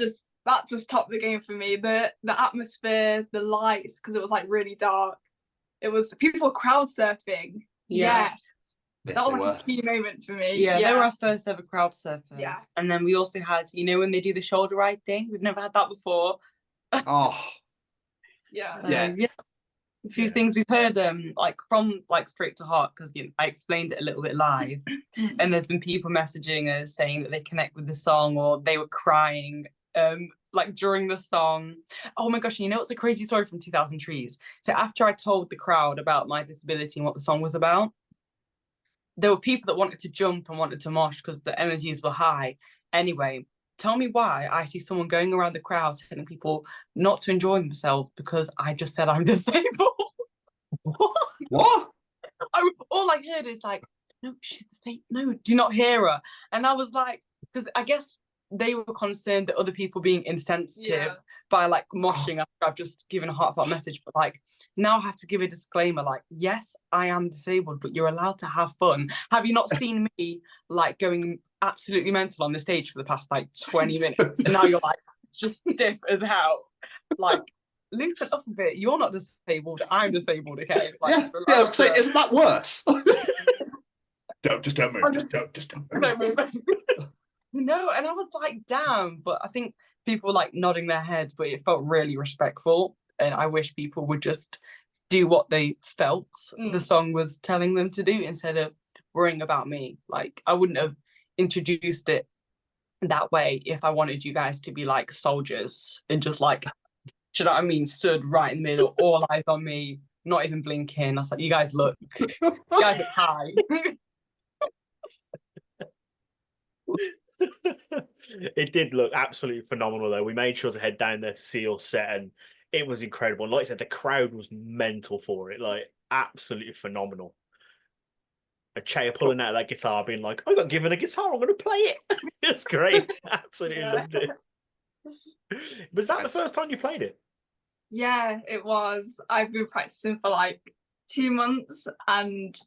Speaker 8: just topped the game for me. The atmosphere, the lights, because it was like really dark. It was people crowd surfing.
Speaker 5: Yeah.
Speaker 8: Yes. That was like a key moment for me.
Speaker 5: Yeah, they were our first ever crowd surfers.
Speaker 8: Yeah.
Speaker 5: And then we also had, you know, when they do the shoulder ride thing, we've never had that before.
Speaker 1: Oh,
Speaker 8: Yeah.
Speaker 1: Yeah.
Speaker 5: A few things we've heard, like from like Straight to Heart, because I explained it a little bit live, and there's been people messaging us saying that they connect with the song or they were crying, like during the song. Oh my gosh! You know what's a crazy story from 2000 Trees? So after I told the crowd about my disability and what the song was about, there were people that wanted to jump and wanted to mosh because the energies were high. Anyway, tell me why I see someone going around the crowd telling people not to enjoy themselves because I just said I'm disabled.
Speaker 1: What?
Speaker 5: All I heard is like, no, she's disabled. No, do you not hear her? And I was like, because I guess they were concerned that other people being insensitive by like moshing after I've just given a heartfelt message. But like now I have to give a disclaimer, like, yes, I am disabled, but you're allowed to have fun. Have you not seen me like going absolutely mental on the stage for the past like 20 minutes? And now you're like, it's just stiff as hell. Like, loosen up a bit. You're not disabled. I'm disabled, okay? Like,
Speaker 1: I was saying, isn't that worse? Don't move. Just don't move.
Speaker 5: Don't move. No, and I was like, damn. But I think people were like nodding their heads, but it felt really respectful. And I wish people would just do what they felt the song was telling them to do instead of worrying about me. Like, I wouldn't have introduced it that way if I wanted you guys to be like soldiers and just like, do you know what I mean, stood right in the middle, all eyes on me, not even blinking. I was like, you guys look high.
Speaker 3: It did look absolutely phenomenal though. We made sure to head down there to see your set and it was incredible. And like I said, the crowd was mental for it, like absolutely phenomenal. And Chaya pulling out that guitar being like, I got given a guitar, I'm going to play it. It's great. Absolutely loved it. Was that the first time you played it?
Speaker 8: Yeah, it was. I've been practicing for like 2 months and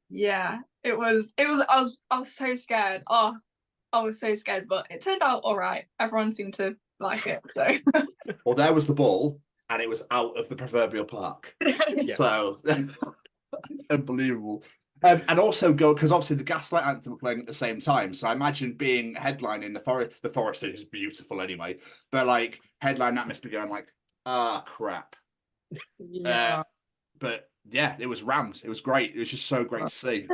Speaker 8: yeah, it was I was so scared. Oh, I was so scared, but it turned out all right. Everyone seemed to like it. So
Speaker 1: Well, there was the ball and it was out of the proverbial park. So unbelievable. And also go because obviously the Gaslight Anthem were playing at the same time. So I imagine being headline in the forest. The forest is beautiful anyway, but like headline that must be going like, crap.
Speaker 5: Yeah.
Speaker 1: But yeah, it was rammed. It was great. It was just so great to see.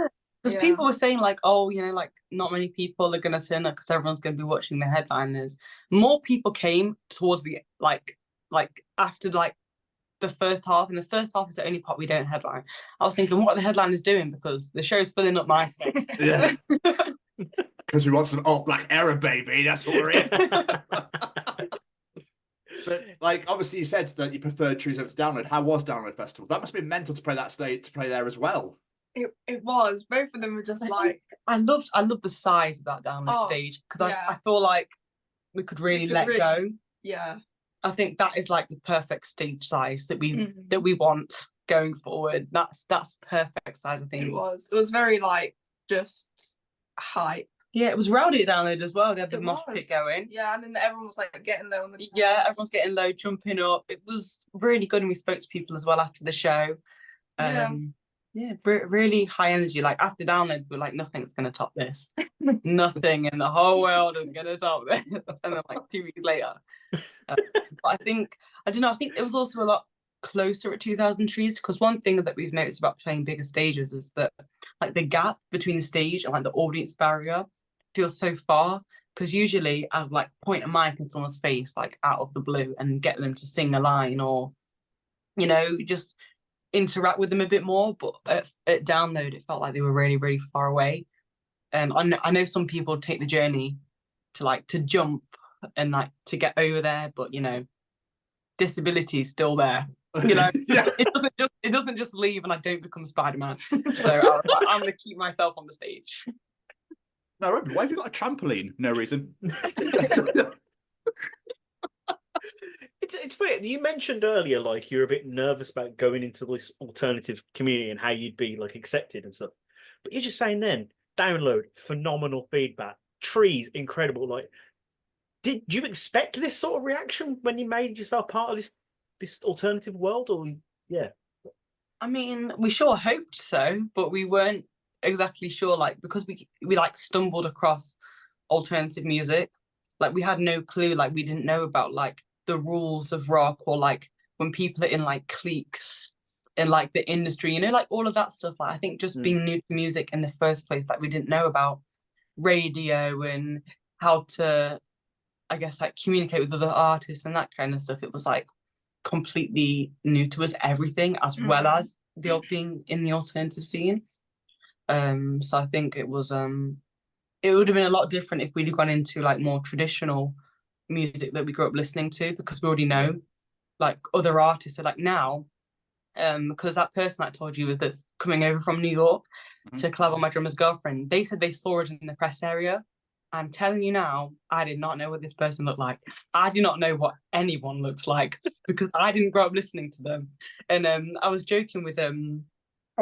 Speaker 5: Because people were saying like, oh, you know, like not many people are going to turn up because everyone's going to be watching the headliners. More people came towards the like after like the first half, and the first half is the only part we don't headline. I was thinking, what are the headliners doing? Because the show's filling up nicely.
Speaker 1: Yeah. Because we want some alt black era, baby. That's what we're in. But like, obviously, you said that you preferred Trees over to Download. How was Download Festival? That must have been mental to play that stage, to play there as well.
Speaker 8: It was. Both of them were just like.
Speaker 5: I loved the size of that Download stage because I feel like we could really let go.
Speaker 8: Yeah.
Speaker 5: I think that is like the perfect stage size that we want going forward. That's perfect size, I think.
Speaker 8: It was very like just hype.
Speaker 5: Yeah, it was rowdy at Download as well. They had the mosh pit going.
Speaker 8: Yeah, and then everyone was like getting low on the top.
Speaker 5: Yeah, everyone's getting low, jumping up. It was really good, and we spoke to people as well after the show. Really high energy. Like after Download, we were like, nothing's gonna top this. Nothing in the whole world is gonna top this. And then like 2 weeks later. But I think it was also a lot closer at 2000 Trees because one thing that we've noticed about playing bigger stages is that like the gap between the stage and like the audience barrier feels so far, because usually I would like point a mic in someone's face like out of the blue and get them to sing a line or, you know, just interact with them a bit more. But at Download, it felt like they were really, really far away. And I know some people take the journey to jump and like to get over there, but you know, disability is still there. You know, it doesn't just leave and I don't become Spider-Man. So I was like, I'm gonna keep myself on the stage.
Speaker 1: No, Robin, why have you got a trampoline? No reason.
Speaker 3: It's funny. You mentioned earlier, like you're a bit nervous about going into this alternative community and how you'd be like accepted and stuff. But you're just saying then, Download, phenomenal feedback. Trees, incredible. Like, did you expect this sort of reaction when you made yourself part of this alternative world? Or yeah,
Speaker 5: I mean, we sure hoped so, but we weren't exactly sure. Like because we like stumbled across alternative music, like we had no clue. Like we didn't know about like the rules of rock or like when people are in like cliques in like the industry, you know, like all of that stuff. Like I think just being new to music in the first place, like we didn't know about radio and how to, I guess, like communicate with other artists and that kind of stuff. It was like completely new to us, everything, as well as being in the alternative scene. So I think it was it would have been a lot different if we'd have gone into like more traditional music that we grew up listening to, because we already know like other artists are like now, because that person I told you that's coming over from New York to collab on My Drummer's Girlfriend, they said they saw it in the press area. I'm telling you now, I did not know what this person looked like. I do not know what anyone looks like because I didn't grow up listening to them. And I was joking with a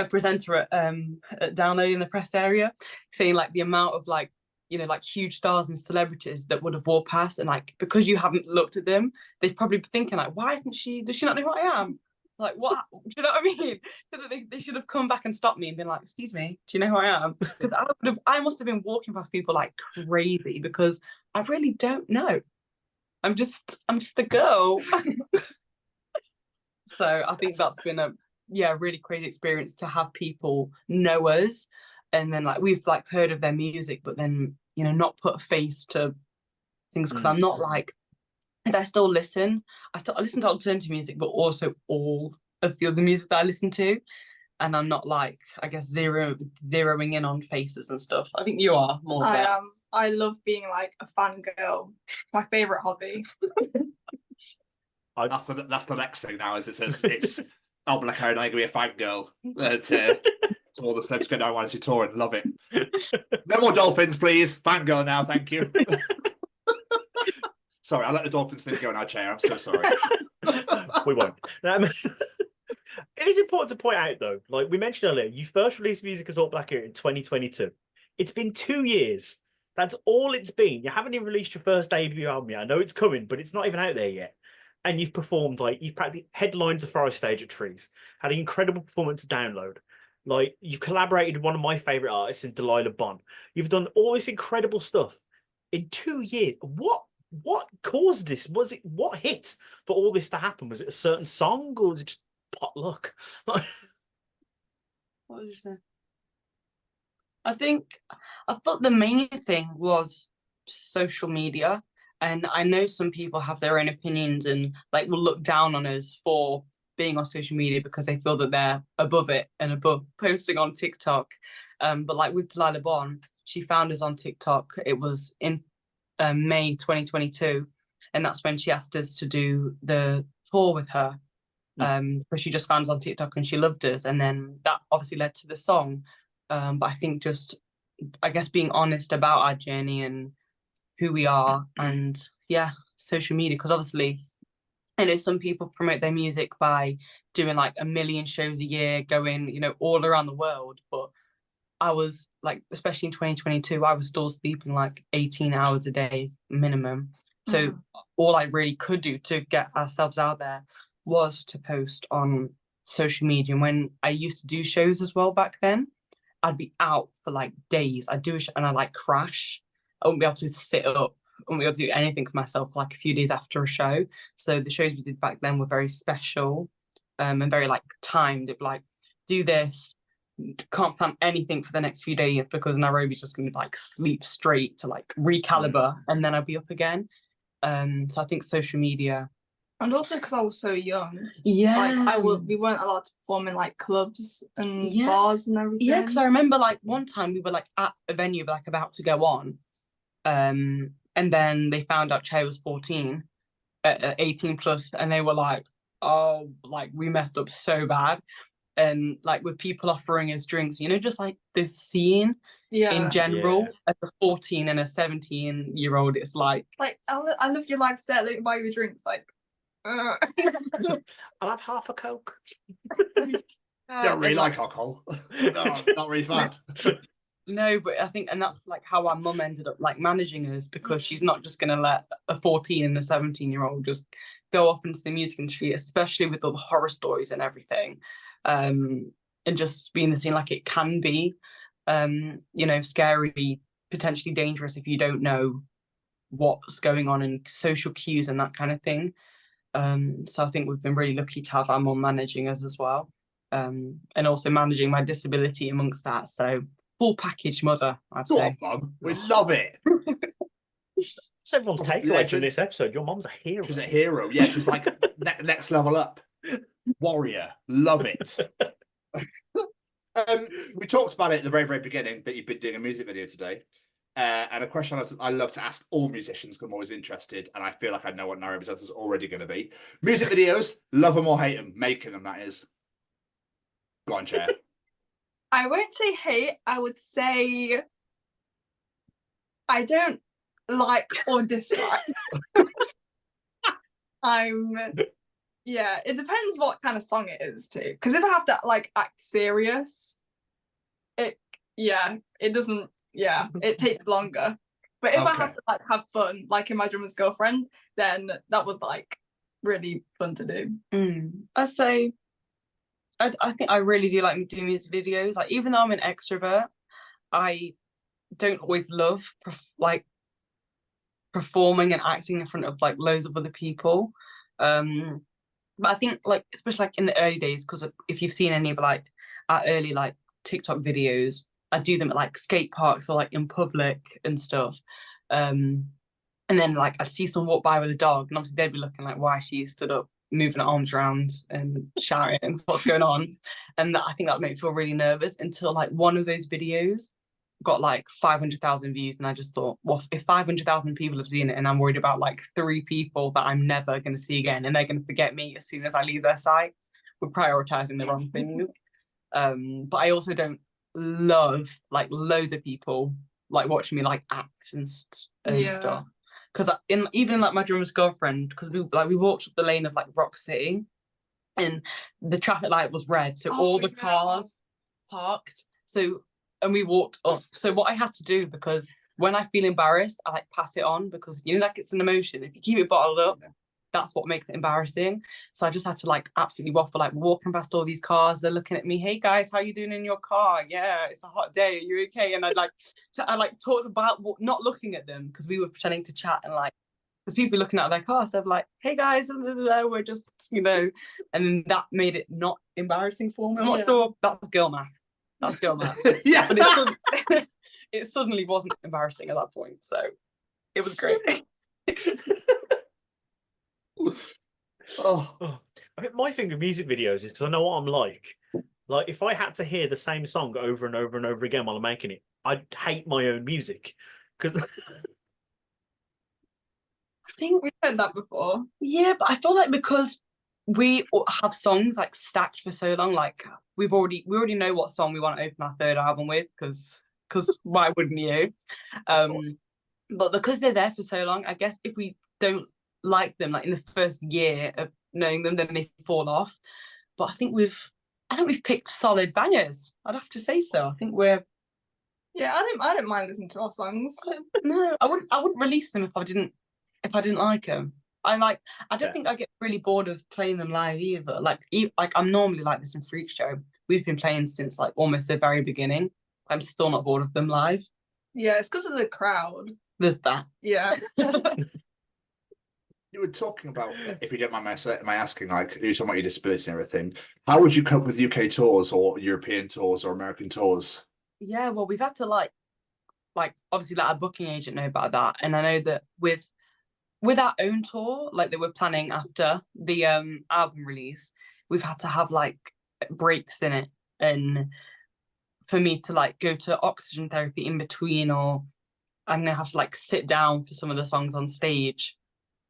Speaker 5: presenter at Downloading the Press area, saying like the amount of like, you know, like huge stars and celebrities that would have walked past, and like because you haven't looked at them, they'd probably be thinking like, why isn't she? Does she not know who I am? Like, what? Do you know what I mean? So that they should have come back and stopped me and been like, excuse me, do you know who I am? Because I must have been walking past people like crazy because I really don't know. I'm just a girl. So I think that's been a really crazy experience to have people know us, and then like we've like heard of their music, but then, you know, not put a face to things, because I'm not like, and I still listen. I listen to alternative music, but also all of the other music that I listen to. And I'm not like, I guess, zeroing in on faces and stuff. I think you are more.
Speaker 8: I am. I love being like a fangirl. My favourite hobby.
Speaker 1: That's the next thing now, is it's ALT BLK ERA and I'm going to be a fangirl to all the steps going down while you're touring. Love it. No more dolphins, please. Fangirl now, thank you. Sorry, I let the dolphins thing go in our chair. I'm so sorry.
Speaker 3: We won't. It is important to point out, though, like we mentioned earlier, you first released music as ALT BLK ERA in 2022. It's been 2 years. That's all it's been. You haven't even released your first debut album yet. I know it's coming, but it's not even out there yet. And you've performed, like, you've practically headlined the Forest stage at Trees, had an incredible performance to Download. Like, you've collaborated with one of my favourite artists in Delilah Bond. You've done all this incredible stuff in 2 years. What caused this? Was it, what hit for all this to happen? Was it a certain song, or was it just pot luck?
Speaker 5: What was it? I thought the main thing was social media. And I know some people have their own opinions and like will look down on us for being on social media because they feel that they're above it and above posting on TikTok. But like with Delilah Bond, she found us on TikTok. It was in May 2022. And that's when she asked us to do the tour with her. Because she just found us on TikTok and she loved us. And then that obviously led to the song. But I think just, I guess, being honest about our journey and who we are, and social media, because obviously I know some people promote their music by doing like 1 million shows a year, going, you know, all around the world, but I was like, especially in 2022, I was still sleeping like 18 hours a day minimum. So all I really could do to get ourselves out there was to post on social media. And when I used to do shows as well back then, I'd be out for like days. I'd do a show and I'd like crash. I wouldn't be able to sit up. I wouldn't be able to do anything for myself for like a few days after a show. So the shows we did back then were very special, and very like timed. It'd like, do this, can't plan anything for the next few days because Nyrobi's just going to like sleep straight to like recalibrate, and then I'll be up again. So I think social media.
Speaker 8: And also because I was so young.
Speaker 5: Yeah.
Speaker 8: Like we weren't allowed to perform in like clubs and bars and everything.
Speaker 5: Yeah, because I remember like one time we were like at a venue like about to go on. And then they found out Chaya was 14, 18 plus, and they were like, oh, like we messed up so bad. And like with people offering us drinks, you know, just like this scene in general, as a 14 and a 17-year-old, it's like
Speaker 8: I love your live set, let me buy you drinks, like
Speaker 3: I'll have half a Coke.
Speaker 1: Don't really like alcohol. No, not really fan.
Speaker 5: No, but I think, and that's like how our mum ended up like managing us, because she's not just going to let a 14 and a 17-year-old just go off into the music industry, especially with all the horror stories and everything, and just being the scene like it can be, you know, scary, potentially dangerous if you don't know what's going on and social cues and that kind of thing. So I think we've been really lucky to have our mum managing us as well, and also managing my disability amongst that. So full package mother, I'd
Speaker 1: Go
Speaker 5: say.
Speaker 1: on, Mum. We love it.
Speaker 3: That's everyone's takeaway from this episode. Your mum's a hero.
Speaker 1: She's a hero. Yeah, she's like next level up. Warrior. Love it. We talked about it at the very, very beginning that you've been doing a music video today. And a question I love to ask all musicians because I'm always interested, and I feel like I know what Nyrobi's answer is already going to be. Music videos, love them or hate them, making them, that is. Go on, Chaya.
Speaker 8: I won't say hate, I would say I don't like or dislike. Yeah, it depends what kind of song it is too. Because if I have to like act serious, it takes longer. But if I have to like have fun, like in My Drummer's Girlfriend, then that was like really fun to do.
Speaker 5: I say I think I really do like doing music videos. Like, even though I'm an extrovert, I don't always love performing and acting in front of like loads of other people. But I think like, especially like in the early days, because if you've seen any of like our early like TikTok videos, I do them at like skate parks or like in public and stuff. And then like I see someone walk by with a dog, and obviously they'd be looking like, why she stood up, moving her arms around and shouting, what's going on? And I think that made me feel really nervous until like one of those videos got like 500,000 views, and I just thought, well, if 500,000 people have seen it and I'm worried about like 3 people that I'm never going to see again and they're going to forget me as soon as I leave their site, we're prioritizing the wrong things. But I also don't love like loads of people like watching me like act and stuff, because even in like My Drummer's Girlfriend, because we walked up the lane of like Rock City and the traffic light was red, so all the cars parked, and we walked up. So what I had to do, because when I feel embarrassed, I like pass it on, because you know, like, it's an emotion. If you keep it bottled up, that's what makes it embarrassing. So I just had to like absolutely waffle, like walking past all these cars, they're looking at me, hey guys, how you doing in your car? Yeah, it's a hot day, are you okay? And I talked about not looking at them, because we were pretending to chat, and like, because people looking at their car, so I'm like, hey guys, we're just, you know, and then that made it not embarrassing for me. I'm not sure, that's girl math. That's girl math.
Speaker 1: Yeah,
Speaker 5: but it suddenly wasn't embarrassing at that point, so it was great.
Speaker 3: I think my thing with music videos is because I know what I'm like. Like, if I had to hear the same song over and over and over again while I'm making it, I'd hate my own music. Because
Speaker 8: I think we've heard that before.
Speaker 5: Yeah, but I feel like because we have songs like stacked for so long, like we already know what song we want to open our 3rd album with, because why wouldn't you? But because they're there for so long, I guess if we don't like them like in the first year of knowing them, then they fall off. But I think we've picked solid bangers. I'd have to say so. I think we're
Speaker 8: I don't mind listening to our songs.
Speaker 5: No, I wouldn't release them if I didn't like them. I don't think I get really bored of playing them live either. Like I'm normally like this in Freak Show. We've been playing since like almost the very beginning. I'm still not bored of them live.
Speaker 8: Yeah, it's because of the crowd.
Speaker 5: There's that.
Speaker 8: Yeah.
Speaker 1: You were talking about, if you don't mind my asking, like, you're talking about your disability and everything. How would you cope with UK tours or European tours or American tours?
Speaker 5: Yeah, well, we've had to like obviously let our booking agent know about that, and I know that with our own tour, like, that we're planning after the album release, we've had to have like breaks in it, and for me to like go to oxygen therapy in between, or I'm gonna have to like sit down for some of the songs on stage.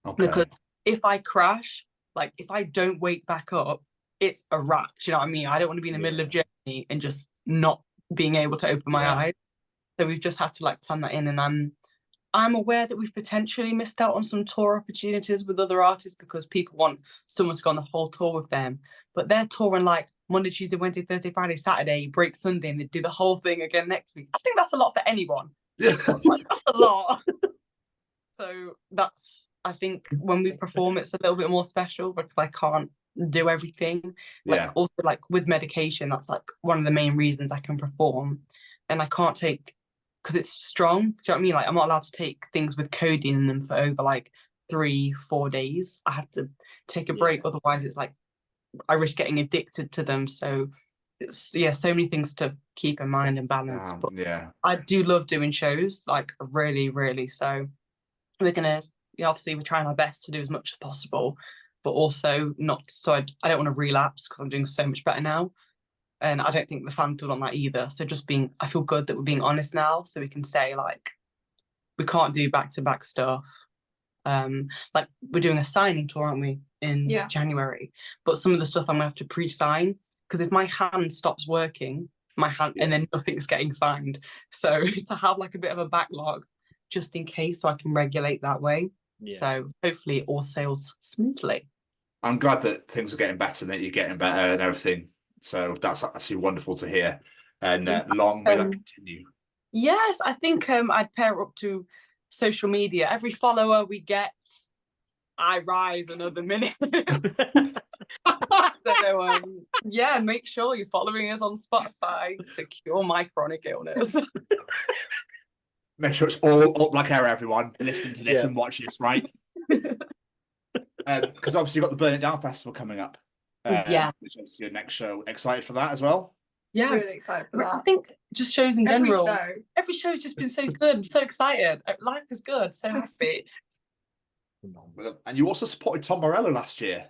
Speaker 5: Okay. Because if I crash, like if I don't wake back up, it's a wrap. Do you know what I mean? I don't want to be in the middle of Germany and just not being able to open my eyes. So we've just had to like plan that in, and I'm aware that we've potentially missed out on some tour opportunities with other artists because people want someone to go on the whole tour with them, but they're touring like Monday, Tuesday, Wednesday, Thursday, Friday, Saturday, break Sunday, and they do the whole thing again next week. I think that's a lot for anyone. That's a lot. So I think when we perform, it's a little bit more special because I can't do everything. Also, like with medication, that's like one of the main reasons I can perform, and I can't take, because it's strong. Do you know what I mean? Like, I'm not allowed to take things with codeine in them for over like 3-4 days. I have to take a break, otherwise it's like I risk getting addicted to them. So it's so many things to keep in mind and balance. But I do love doing shows, like really, really. So we're gonna obviously we're trying our best to do as much as possible, but also not. So I don't want to relapse because I'm doing so much better now. And I don't think the fans would want that either. So I feel good that we're being honest now, so we can say like we can't do back-to-back stuff. Like we're doing a signing tour, aren't we, in January? But some of the stuff I'm gonna have to pre-sign, because if my hand stops working, my hand and then nothing's getting signed. So to have like a bit of a backlog just in case, so I can regulate that way. So hopefully it all sails smoothly. I'm glad that things are getting better and that you're getting better and everything. So that's actually wonderful to hear. And long may that continue. Yes, I think I'd pair up to social media. Every follower we get, I rise another minute. So make sure you're following us on Spotify to cure my chronic illness. Make sure it's all Alt BLK ERA, everyone, listening to this and watching this, right? Because obviously you've got the Burn It Down Festival coming up. Which is your next show. Excited for that as well? Yeah,
Speaker 8: really excited for that.
Speaker 5: I think just shows in general. Every show has just been so good. I'm so excited. Life is good. So happy.
Speaker 1: And you also supported Tom Morello last year.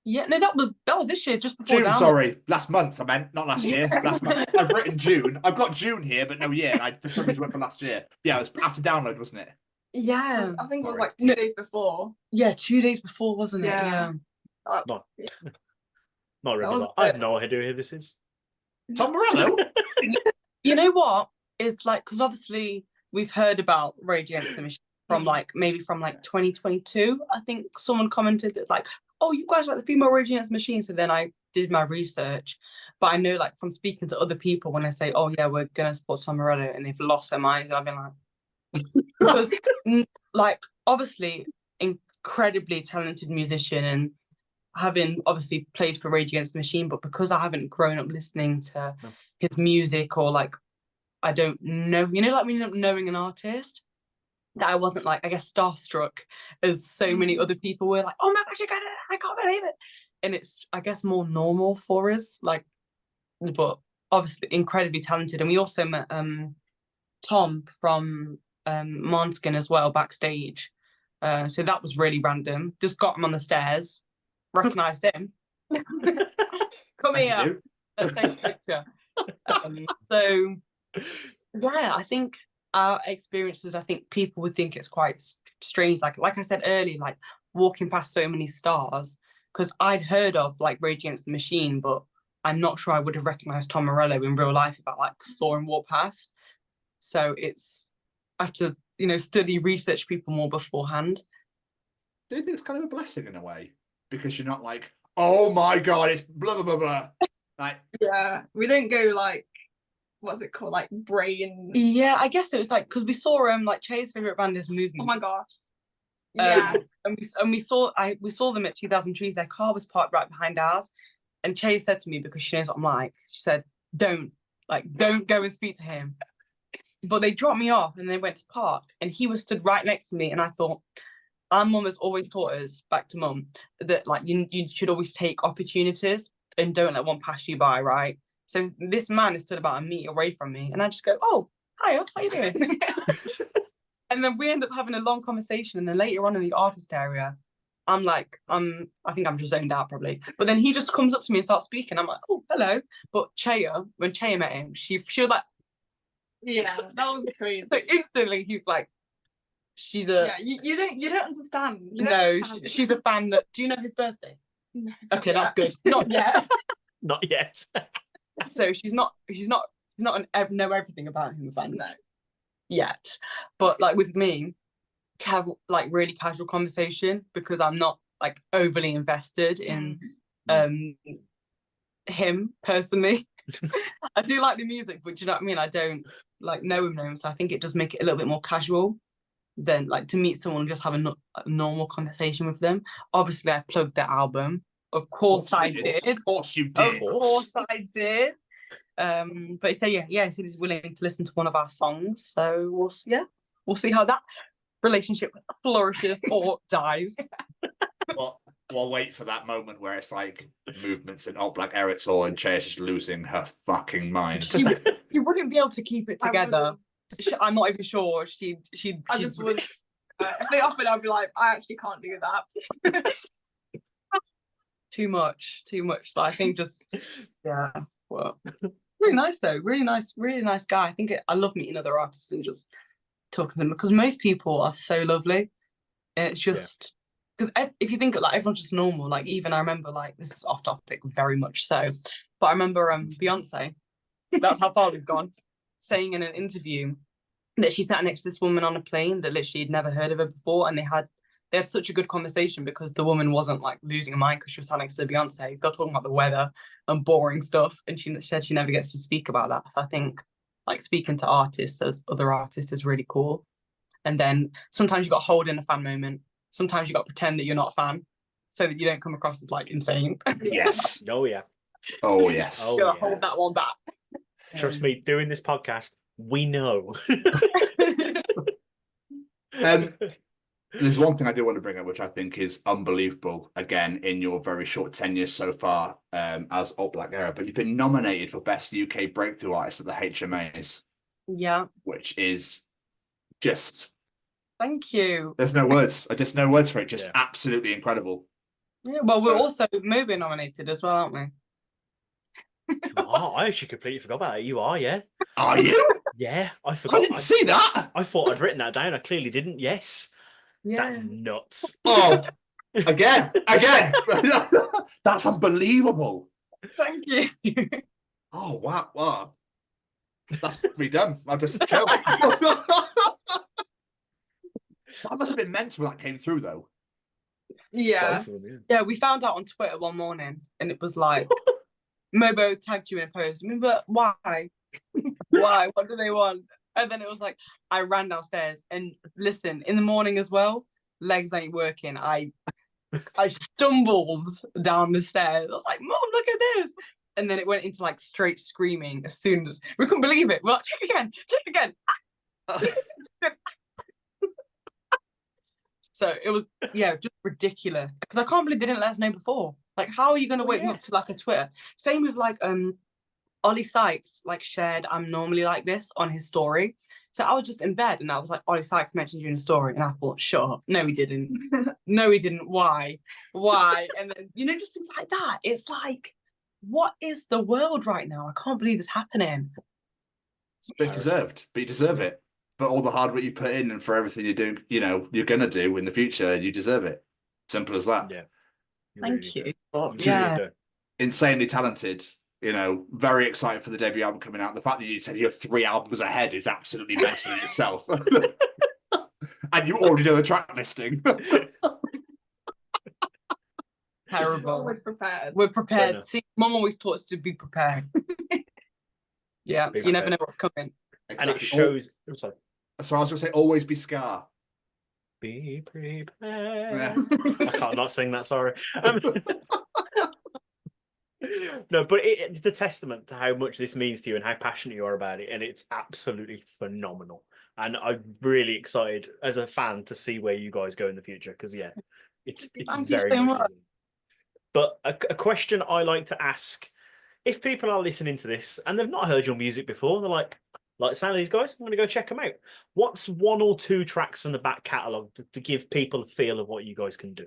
Speaker 1: Yeah, no, that was this year, just before June. Sorry, last month. I meant not last year. Last month. I've written June. I've got June here, but no year. I for some reason went for last year. Yeah, it was after download, wasn't it? Yeah,
Speaker 8: I think it was like 2 days before.
Speaker 5: Yeah, 2 days before, wasn't it? Yeah.
Speaker 3: Not really. I have no idea who this is.
Speaker 1: Tom Morello.
Speaker 5: You know what? It's like, because obviously we've heard about Rage Against the Machine from maybe 2022. I think someone commented it's like, oh, you guys like the female Rage Against the Machine. So then I did my research, but I know like from speaking to other people, when I say, oh yeah, we're gonna support Tom Morello, and they've lost their minds, I've been like, because like obviously incredibly talented musician, and having obviously played for Rage Against the Machine, but because I haven't grown up listening to his music, or like I don't know, like when you're not knowing an artist, that I wasn't like, I guess, starstruck as so many other people were like, oh my gosh, I can't believe it. And it's, I guess, more normal for us, like, but obviously incredibly talented. And we also met Tom from Måneskin as well backstage. So that was really random. Just got him on the stairs, recognised him. Come here, let's take a picture. So yeah, I think our experiences, I think people would think it's quite strange. Like I said earlier, like walking past so many stars, because I'd heard of like Rage Against the Machine, but I'm not sure I would have recognised Tom Morello in real life if I like saw him walk past. So it's, I have to, study, research people more beforehand. Do you think it's kind of a blessing in a way? Because you're not like, oh my God, it's blah, blah, blah, blah. Like,
Speaker 8: yeah, we don't go like, what's it called, like brain?
Speaker 5: Yeah, I guess it was like, because we saw like Chaya's favourite band is Movement.
Speaker 8: Oh my gosh. Yeah.
Speaker 5: And we saw them at 2000 Trees. Their car was parked right behind ours. And Chaya said to me, because she knows what I'm like, she said, don't go and speak to him. But they dropped me off and they went to park, and he was stood right next to me. And I thought, our mum has always taught us, back to mum, that like you should always take opportunities and don't let one pass you by, right? So this man is stood about a meter away from me, and I just go, oh, hiya, how you doing? And then we end up having a long conversation, and then later on in the artist area, I'm like, I think I'm just zoned out probably. But then he just comes up to me and starts speaking. I'm like, oh, hello. But Chaya, when Chaya met him, she was like,
Speaker 8: yeah, that was crazy.
Speaker 5: So instantly he's like, she's a...
Speaker 8: Yeah, you don't understand.
Speaker 5: She's a fan that... Do you know his birthday?
Speaker 8: No.
Speaker 5: Okay, that's good. Not yet.
Speaker 3: Not yet.
Speaker 5: So she's not know everything about him, a fan. No. Yet. But like with me, really casual conversation, because I'm not like overly invested in him personally. I do like the music, but do you know what I mean? I don't like know him, so I think it does make it a little bit more casual than like to meet someone and just have a normal conversation with them. Obviously, I plugged the album. Of course I did.
Speaker 1: Of course you did.
Speaker 5: Of course I did. But so he said he's willing to listen to one of our songs. So we'll see how that relationship flourishes or dies.
Speaker 1: We'll wait for that moment where it's like movements in Alt Black Era tour and Chaya's just losing her fucking mind.
Speaker 5: You wouldn't be able to keep it together. I'm not even sure.
Speaker 8: I just would. If they offered, I'd be like, I actually can't do that.
Speaker 5: Too much. So I think just yeah. Well, really nice though. Really nice guy. I love meeting other artists and just talking to them because most people are so lovely. And it's just because if you think like everyone's just normal. Like even I remember like this is off topic very much so, but I remember Beyonce. That's how far we've gone. Saying in an interview that she sat next to this woman on a plane that literally had never heard of her before, and they had such a good conversation because the woman wasn't like losing her mind because she was sat next to Beyonce. They're talking about the weather and boring stuff, and she said she never gets to speak about that. So I think like speaking to artists as other artists is really cool. And then sometimes you got to hold in a fan moment. Sometimes you got to pretend that you're not a fan, so that you don't come across as like insane.
Speaker 1: Yes.
Speaker 3: Oh yeah.
Speaker 1: Oh yes.
Speaker 3: Oh,
Speaker 5: You gotta
Speaker 3: yeah.
Speaker 5: hold that one back.
Speaker 3: Trust me, doing this podcast, we know.
Speaker 1: There's one thing I do want to bring up, which I think is unbelievable, again, in your very short tenure so far as Alt Black Era, but you've been nominated for Best UK Breakthrough Artist at the HMAs.
Speaker 5: Yeah.
Speaker 1: Which is just...
Speaker 5: Thank you.
Speaker 1: There's no words. Just no words for it. Just absolutely incredible.
Speaker 5: Yeah, well, we're also Moby nominated as well, aren't we?
Speaker 3: Oh, I actually completely forgot about it. You are, yeah.
Speaker 1: Are you?
Speaker 3: Yeah, I
Speaker 1: I
Speaker 3: forgot.
Speaker 1: didn't see that.
Speaker 3: I thought I'd written that down. I clearly didn't. Yes.
Speaker 5: Yeah.
Speaker 3: That's nuts.
Speaker 1: Oh, again. That's unbelievable.
Speaker 5: Thank you.
Speaker 1: Oh, wow. That's me done. I've just chilled. That must have been mental when that came through, though.
Speaker 8: Yeah.
Speaker 3: Both of them,
Speaker 5: Yeah, we found out on Twitter one morning, and it was like, Mobo tagged you in a post. I mean, but why? Why? What do they want? And then it was like, I ran downstairs and listen, in the morning as well, legs ain't working. I stumbled down the stairs. I was like, Mom, look at this. And then it went into like straight screaming as soon as we couldn't believe it. We're like, check again. So it was, just ridiculous. Because I can't believe they didn't let us know before. Like, how are you going to wake me up to like a Twitter? Same with like Ollie Sykes like shared I'm normally like this on his story. So I was just in bed and I was like, Ollie Sykes mentioned you in the story, and I thought, shut up. No, he didn't. No, he didn't. Why? And then just things like that. It's like, what is the world right now? I can't believe it's happening.
Speaker 1: It's deserved, but you deserve it. For all the hard work you put in and for everything you're doing, you're gonna do in the future, you deserve it. Simple as that.
Speaker 3: Yeah.
Speaker 5: Thank you.
Speaker 1: Insanely talented. Very excited for the debut album coming out. The fact that you said you're 3 albums ahead is absolutely mental in itself. And you already know the track listing.
Speaker 5: Terrible.
Speaker 8: Always prepared.
Speaker 5: We're prepared. See, Mum always taught us to be prepared. Yeah, you never know what's coming.
Speaker 1: Exactly.
Speaker 3: And it shows. I'm sorry.
Speaker 1: So I was going to say, always be Scar.
Speaker 3: Be prepared.
Speaker 1: Yeah.
Speaker 3: I can't not sing that. Sorry. No, but it's a testament to how much this means to you and how passionate you are about it, and it's absolutely phenomenal. And I'm really excited as a fan to see where you guys go in the future because it's
Speaker 5: Thank you
Speaker 3: very
Speaker 5: so
Speaker 3: much.
Speaker 5: much.
Speaker 3: But a question I like to ask: if people are listening to this and they've not heard your music before, they're like the sound of these guys, I'm going to go check them out. What's 1 or 2 tracks from the back catalogue to give people a feel of what you guys can do?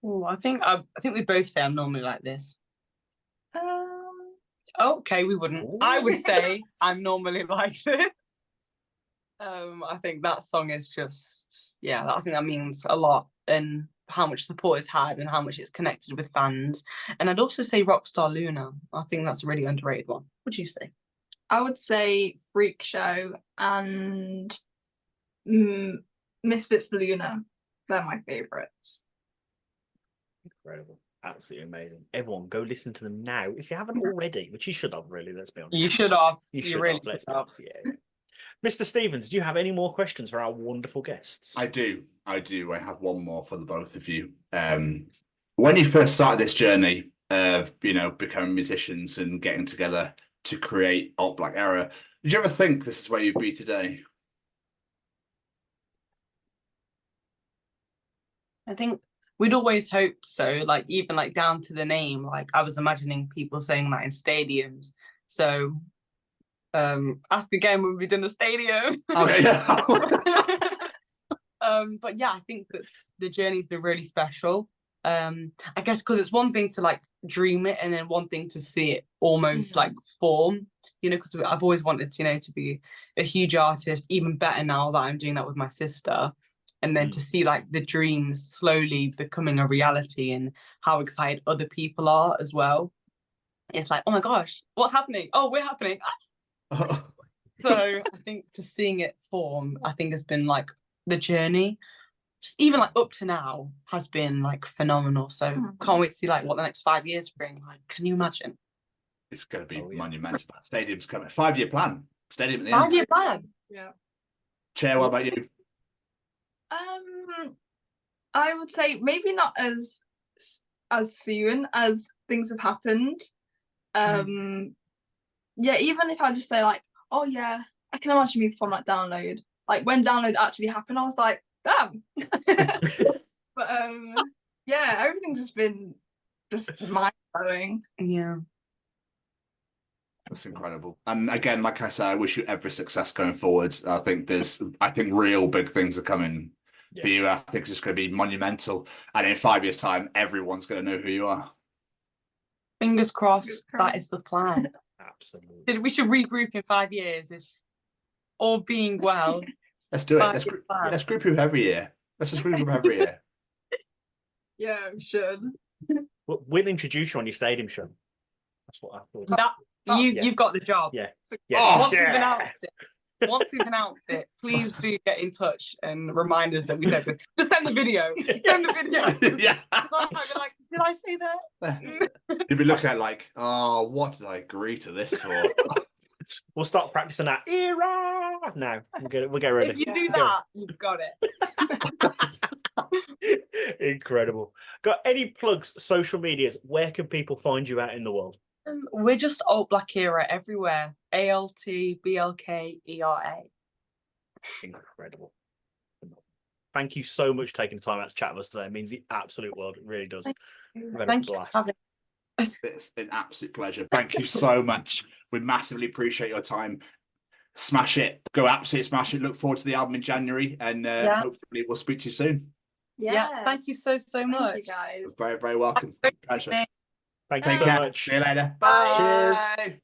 Speaker 5: Oh, I think we both say I'm normally like this. Okay, we wouldn't.
Speaker 3: Ooh.
Speaker 5: I would say I'm normally like this. I think that song is just I think that means a lot and how much support it's had and how much it's connected with fans. And I'd also say Rockstar Luna. I think that's a really underrated one. What would you say?
Speaker 8: I would say Freak Show and Misfits Luna. They're my favourites.
Speaker 3: Incredible. Absolutely amazing. Everyone, go listen to them now if you haven't already, which you should have, really. Let's be honest.
Speaker 5: You should have.
Speaker 3: You should
Speaker 5: really
Speaker 3: have. Let's
Speaker 5: should have.
Speaker 3: Yeah. Mr. Stevens, do you have any more questions for our wonderful guests?
Speaker 1: I do. I have one more for the both of you. When you first started this journey of, becoming musicians and getting together to create Alt Black Era, did you ever think this is where you'd be today?
Speaker 5: I think we'd always hoped so, like even like down to the name. Like I was imagining people saying that in stadiums. So ask again when we've done the stadium.
Speaker 1: Okay, yeah.
Speaker 5: But yeah, I think that the journey's been really special. I guess because it's one thing to like dream it and then one thing to see it almost like form, you know, because I've always wanted, you know, to be a huge artist, even better now that I'm doing that with my sister. And then to see like the dreams slowly becoming a reality and how excited other people are as well. It's like, oh my gosh, what's happening? Oh, we're happening. So I think just seeing it form, I think has been like the journey. Just even like up to now has been like phenomenal. So can't wait to see like what the next 5 years bring. Like, can you imagine?
Speaker 1: It's going to be monumental. That stadium's coming. 5-year plan. Stadium at the
Speaker 5: 5 year
Speaker 1: end.
Speaker 5: plan.
Speaker 8: Yeah.
Speaker 1: Chair, what about you?
Speaker 8: I would say maybe not as soon as things have happened. Yeah, even if I just say like, oh yeah, I can imagine me from like download. Like when download actually happened, I was like, damn. But yeah, everything's just been mind blowing.
Speaker 5: Yeah.
Speaker 1: That's incredible. And again, like I said, I wish you every success going forward. I think real big things are coming for you. I think it's just going to be monumental. And in 5 years' time, everyone's going to know who you are.
Speaker 5: Fingers crossed. That is the plan.
Speaker 3: Absolutely.
Speaker 5: We should regroup in 5 years if all being well.
Speaker 1: Let's do it. Let's group up every year. Let's just group up every year.
Speaker 8: Yeah, we should.
Speaker 3: We'll introduce you on your stadium show. That's what I thought.
Speaker 5: You've got the job.
Speaker 3: Yeah.
Speaker 5: Once we've announced it, please do get in touch and remind us that we said this. Just send the video. Send the video.
Speaker 1: Yeah.
Speaker 5: I'll be like, did I say that?
Speaker 1: You'd be looking at like, oh, what did I agree to this for?
Speaker 3: We'll start practicing that era now. We'll get ready.
Speaker 5: If you do that, you've got
Speaker 3: it. Incredible. Got any plugs, social medias? Where can people find you out in the world?
Speaker 5: We're just ALT BLK ERA everywhere. ALT BLK ERA.
Speaker 3: Incredible. Thank you so much for taking the time out to chat with us today. It means the absolute world. It really does.
Speaker 5: Thank you.
Speaker 1: It's an absolute pleasure. Thank you so much. We massively appreciate your time. Smash it. Go absolutely smash it. Look forward to the album in January, and hopefully we'll speak to you soon.
Speaker 5: Yeah. Thank you so much.
Speaker 8: Thank you guys.
Speaker 1: You're very, very welcome. Pleasure.
Speaker 3: Thank you
Speaker 1: Take
Speaker 3: so
Speaker 1: care.
Speaker 3: much.
Speaker 1: See you later.
Speaker 8: Bye.
Speaker 1: Cheers.